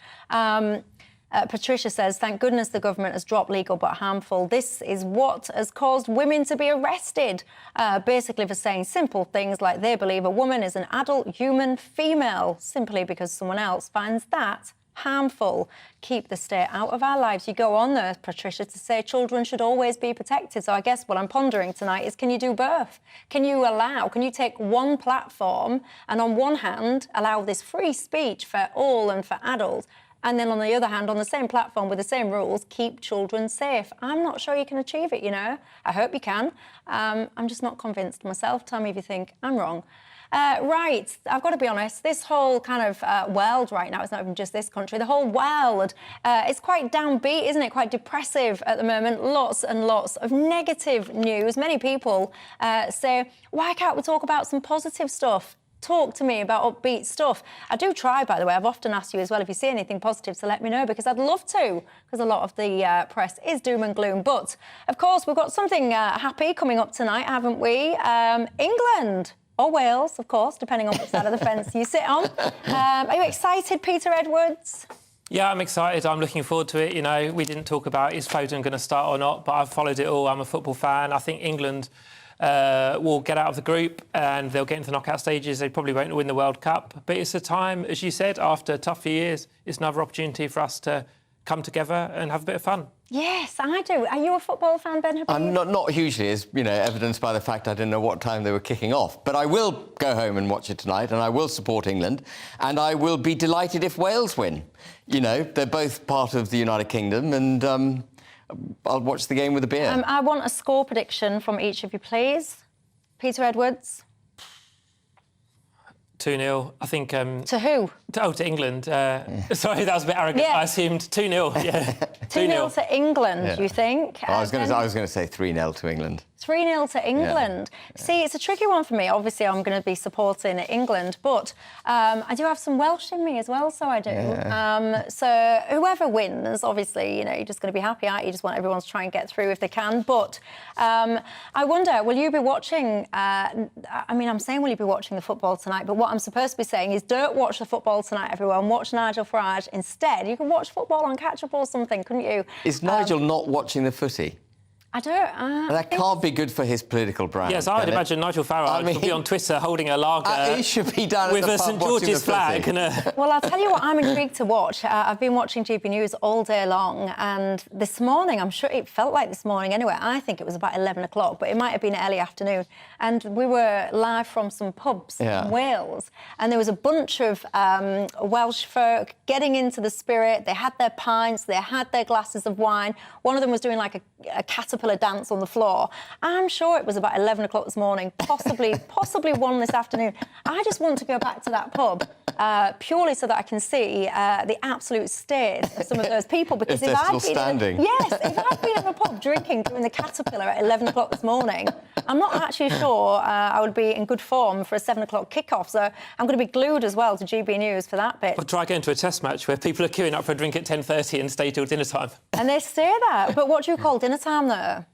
Speaker 1: Patricia says, thank goodness the government has dropped legal but harmful. This is what has caused women to be arrested, basically for saying simple things like they believe a woman is an adult human female, simply because someone else finds that harmful. Keep the state out of our lives. You go on there, Patricia, to say children should always be protected. So I guess what I'm pondering tonight is, can you do both? Can you take one platform and on one hand allow this free speech for all and for adults, and then on the other hand, on the same platform with the same rules, keep children safe? I'm not sure you can achieve it, you know. I hope you can. I'm just not convinced myself. Tell me if you think I'm wrong. Right, I've got to be honest, this whole kind of world right now, it's not even just this country, the whole world, it's quite downbeat, isn't it? Quite depressive at the moment. Lots and lots of negative news. Many people say, why can't we talk about some positive stuff? Talk to me about upbeat stuff. I do try, by the way. I've often asked you as well if you see anything positive to let me know, because I'd love to, because a lot of the press is doom and gloom. But, of course, we've got something happy coming up tonight, haven't we? England. Or Wales, of course, depending on which side of the fence you sit on. Are you excited, Peter Edwards?
Speaker 5: Yeah, I'm excited. I'm looking forward to it. You know, we didn't talk about is Foden going to start or not, but I've followed it all. I'm a football fan. I think England will get out of the group and they'll get into the knockout stages. They probably won't win the World Cup. But it's a time, as you said, after a tough few years, it's another opportunity for us to come together and have a bit of fun.
Speaker 1: Yes, I do. Are you a football fan, Ben Habib?
Speaker 6: I'm not hugely, as you know, evidenced by the fact I didn't know what time they were kicking off. But I will go home and watch it tonight, and I will support England, and I will be delighted if Wales win. You know, they're both part of the United Kingdom, and I'll watch the game with a beer.
Speaker 1: I want a score prediction from each of you, please. Peter Edwards.
Speaker 5: 2-0, I think...
Speaker 1: to who?
Speaker 5: To England. Sorry, that was a bit arrogant. Yeah. I assumed 2-0, yeah.
Speaker 1: 2-0 to England, you think?
Speaker 6: I was going to say 3-0 to England.
Speaker 1: 3-0 to England. Yeah. See, it's a tricky one for me. Obviously, I'm going to be supporting England, but I do have some Welsh in me as well, so I do. Yeah. So whoever wins, obviously, you know, you're just going to be happy, aren't you? You just want everyone to try and get through if they can. But I wonder, will you be watching... I mean, I'm saying will you be watching the football tonight, but what I'm supposed to be saying is don't watch the football tonight, everyone. Watch Nigel Farage instead. You could watch football on catch-up or something, couldn't you?
Speaker 6: Is Nigel not watching the footy?
Speaker 1: I don't...
Speaker 6: that can't be good for his political brand.
Speaker 5: Yes, I would imagine Nigel Farage would be on Twitter holding a lager
Speaker 6: he should be down
Speaker 5: with
Speaker 6: at the
Speaker 5: a
Speaker 6: pub
Speaker 5: St George's flag. And
Speaker 1: Well, I'll tell you what I'm intrigued to watch. I've been watching GB News all day long, and this morning, I'm sure it felt like this morning anyway, I think it was about 11 o'clock, but it might have been early afternoon, and we were live from some pubs in Wales, and there was a bunch of Welsh folk getting into the spirit. They had their pints, they had their glasses of wine. One of them was doing like a catapult caterpillar dance on the floor. I'm sure it was about 11 o'clock this morning, possibly 1 this afternoon. I just want to go back to that pub purely so that I can see the absolute state of some of those people. Because
Speaker 6: if they're still standing.
Speaker 1: If I'd been in a pub drinking during the caterpillar at 11 o'clock this morning, I'm not actually sure I would be in good form for a 7 o'clock kickoff. So I'm going to be glued as well to GB News for that bit.
Speaker 5: Or try going to a test match where people are queuing up for a drink at 10:30 and stay till dinner time.
Speaker 1: And they say that. But what do you call dinner time, though?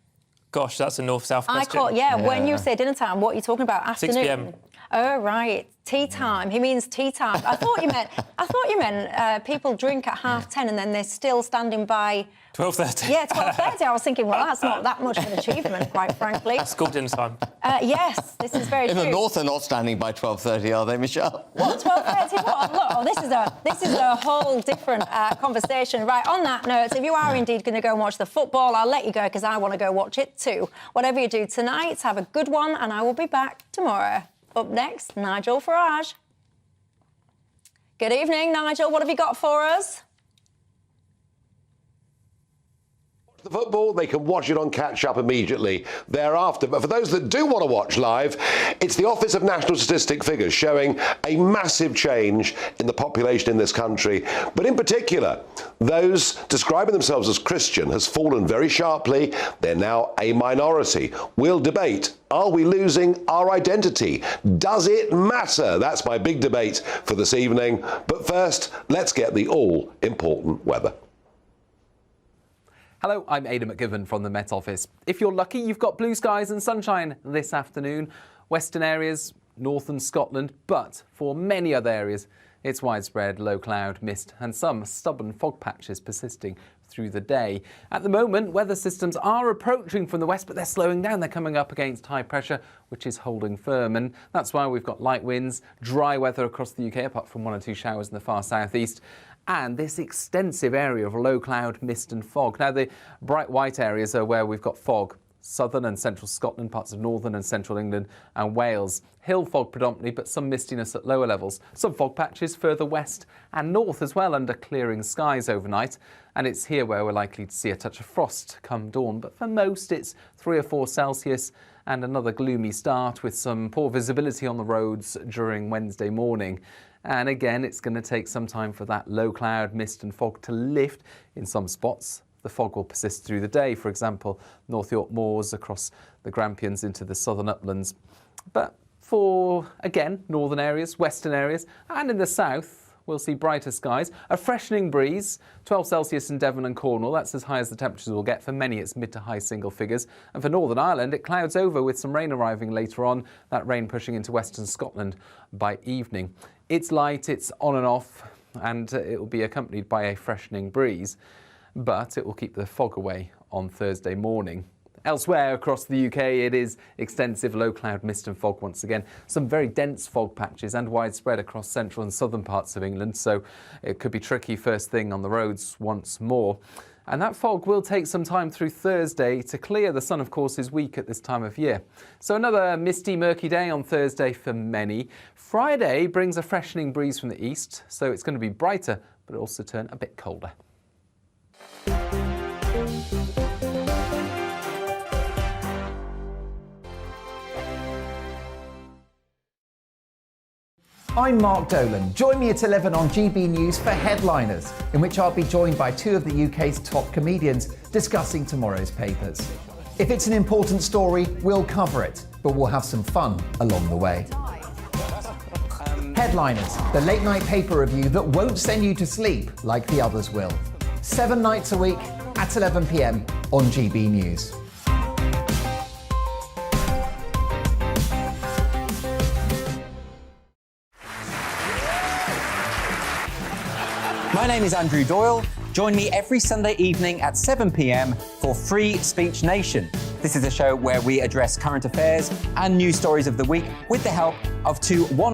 Speaker 5: Gosh, that's a north-south question.
Speaker 1: When you say dinner time, what are you talking about? Afternoon?
Speaker 5: 6 p.m.
Speaker 1: Oh, right. Tea time. He means tea time. I thought you meant people drink at 10:30 and then they're still standing by...
Speaker 5: 12:30.
Speaker 1: Yeah, 12:30. I was thinking, well, that's not that much of an achievement, quite frankly.
Speaker 5: That's school dinner time.
Speaker 1: Yes, this is very true.
Speaker 6: In the north, they're not standing by 12:30, are they, Michelle?
Speaker 1: What, 12:30? What? Look, this is a whole different conversation. Right, on that note, if you are indeed going to go and watch the football, I'll let you go because I want to go watch it too. Whatever you do tonight, have a good one, and I will be back tomorrow. Up next, Nigel Farage. Good evening, Nigel. What have you got for us?
Speaker 2: The football, they can watch it on Catch Up immediately thereafter. But for those that do want to watch live, it's the Office of National Statistic figures showing a massive change in the population in this country. But in particular, those describing themselves as Christian has fallen very sharply. They're now a minority. We'll debate. Are we losing our identity? Does it matter? That's my big debate for this evening. But first, let's get the all-important weather.
Speaker 12: Hello, I'm Aidan McGivern from the Met Office. If you're lucky, you've got blue skies and sunshine this afternoon. Western areas, northern Scotland, but for many other areas, it's widespread low cloud, mist and some stubborn fog patches persisting through the day. At the moment, weather systems are approaching from the west, but they're slowing down. They're coming up against high pressure, which is holding firm. And that's why we've got light winds, dry weather across the UK, apart from 1 or 2 showers in the far southeast. And this extensive area of low cloud, mist and fog. Now, the bright white areas are where we've got fog. Southern and central Scotland, parts of northern and central England and Wales. Hill fog predominantly, but some mistiness at lower levels. Some fog patches further west and north as well under clearing skies overnight. And it's here where we're likely to see a touch of frost come dawn. But for most, it's 3 or 4 Celsius and another gloomy start with some poor visibility on the roads during Wednesday morning. And again, it's going to take some time for that low cloud, mist and fog to lift in some spots. The fog will persist through the day, for example, North York Moors across the Grampians into the southern uplands. But for, again, northern areas, western areas, and in the south, we'll see brighter skies, a freshening breeze, 12 Celsius in Devon and Cornwall. That's as high as the temperatures will get. For many, it's mid to high single figures. And for Northern Ireland, it clouds over with some rain arriving later on, that rain pushing into western Scotland by evening. It's light, it's on and off, and it will be accompanied by a freshening breeze, but it will keep the fog away on Thursday morning. Elsewhere across the UK, it is extensive low cloud, mist and fog once again. Some very dense fog patches and widespread across central and southern parts of England, so it could be tricky first thing on the roads once more. And that fog will take some time through Thursday to clear. The sun, of course, is weak at this time of year. So another misty, murky day on Thursday for many. Friday brings a freshening breeze from the east, so it's going to be brighter, but also turn a bit colder.
Speaker 9: I'm Mark Dolan. Join me at 11 on GB News for Headliners, in which I'll be joined by 2 of the UK's top comedians discussing tomorrow's papers. If it's an important story, we'll cover it, but we'll have some fun along the way. Headliners, the late-night paper review that won't send you to sleep like the others will. 7 nights a week at 11 p.m. on GB News.
Speaker 15: My name is Andrew Doyle. Join me every Sunday evening at 7 p.m. for Free Speech Nation. This is a show where we address current affairs and news stories of the week with the help of 2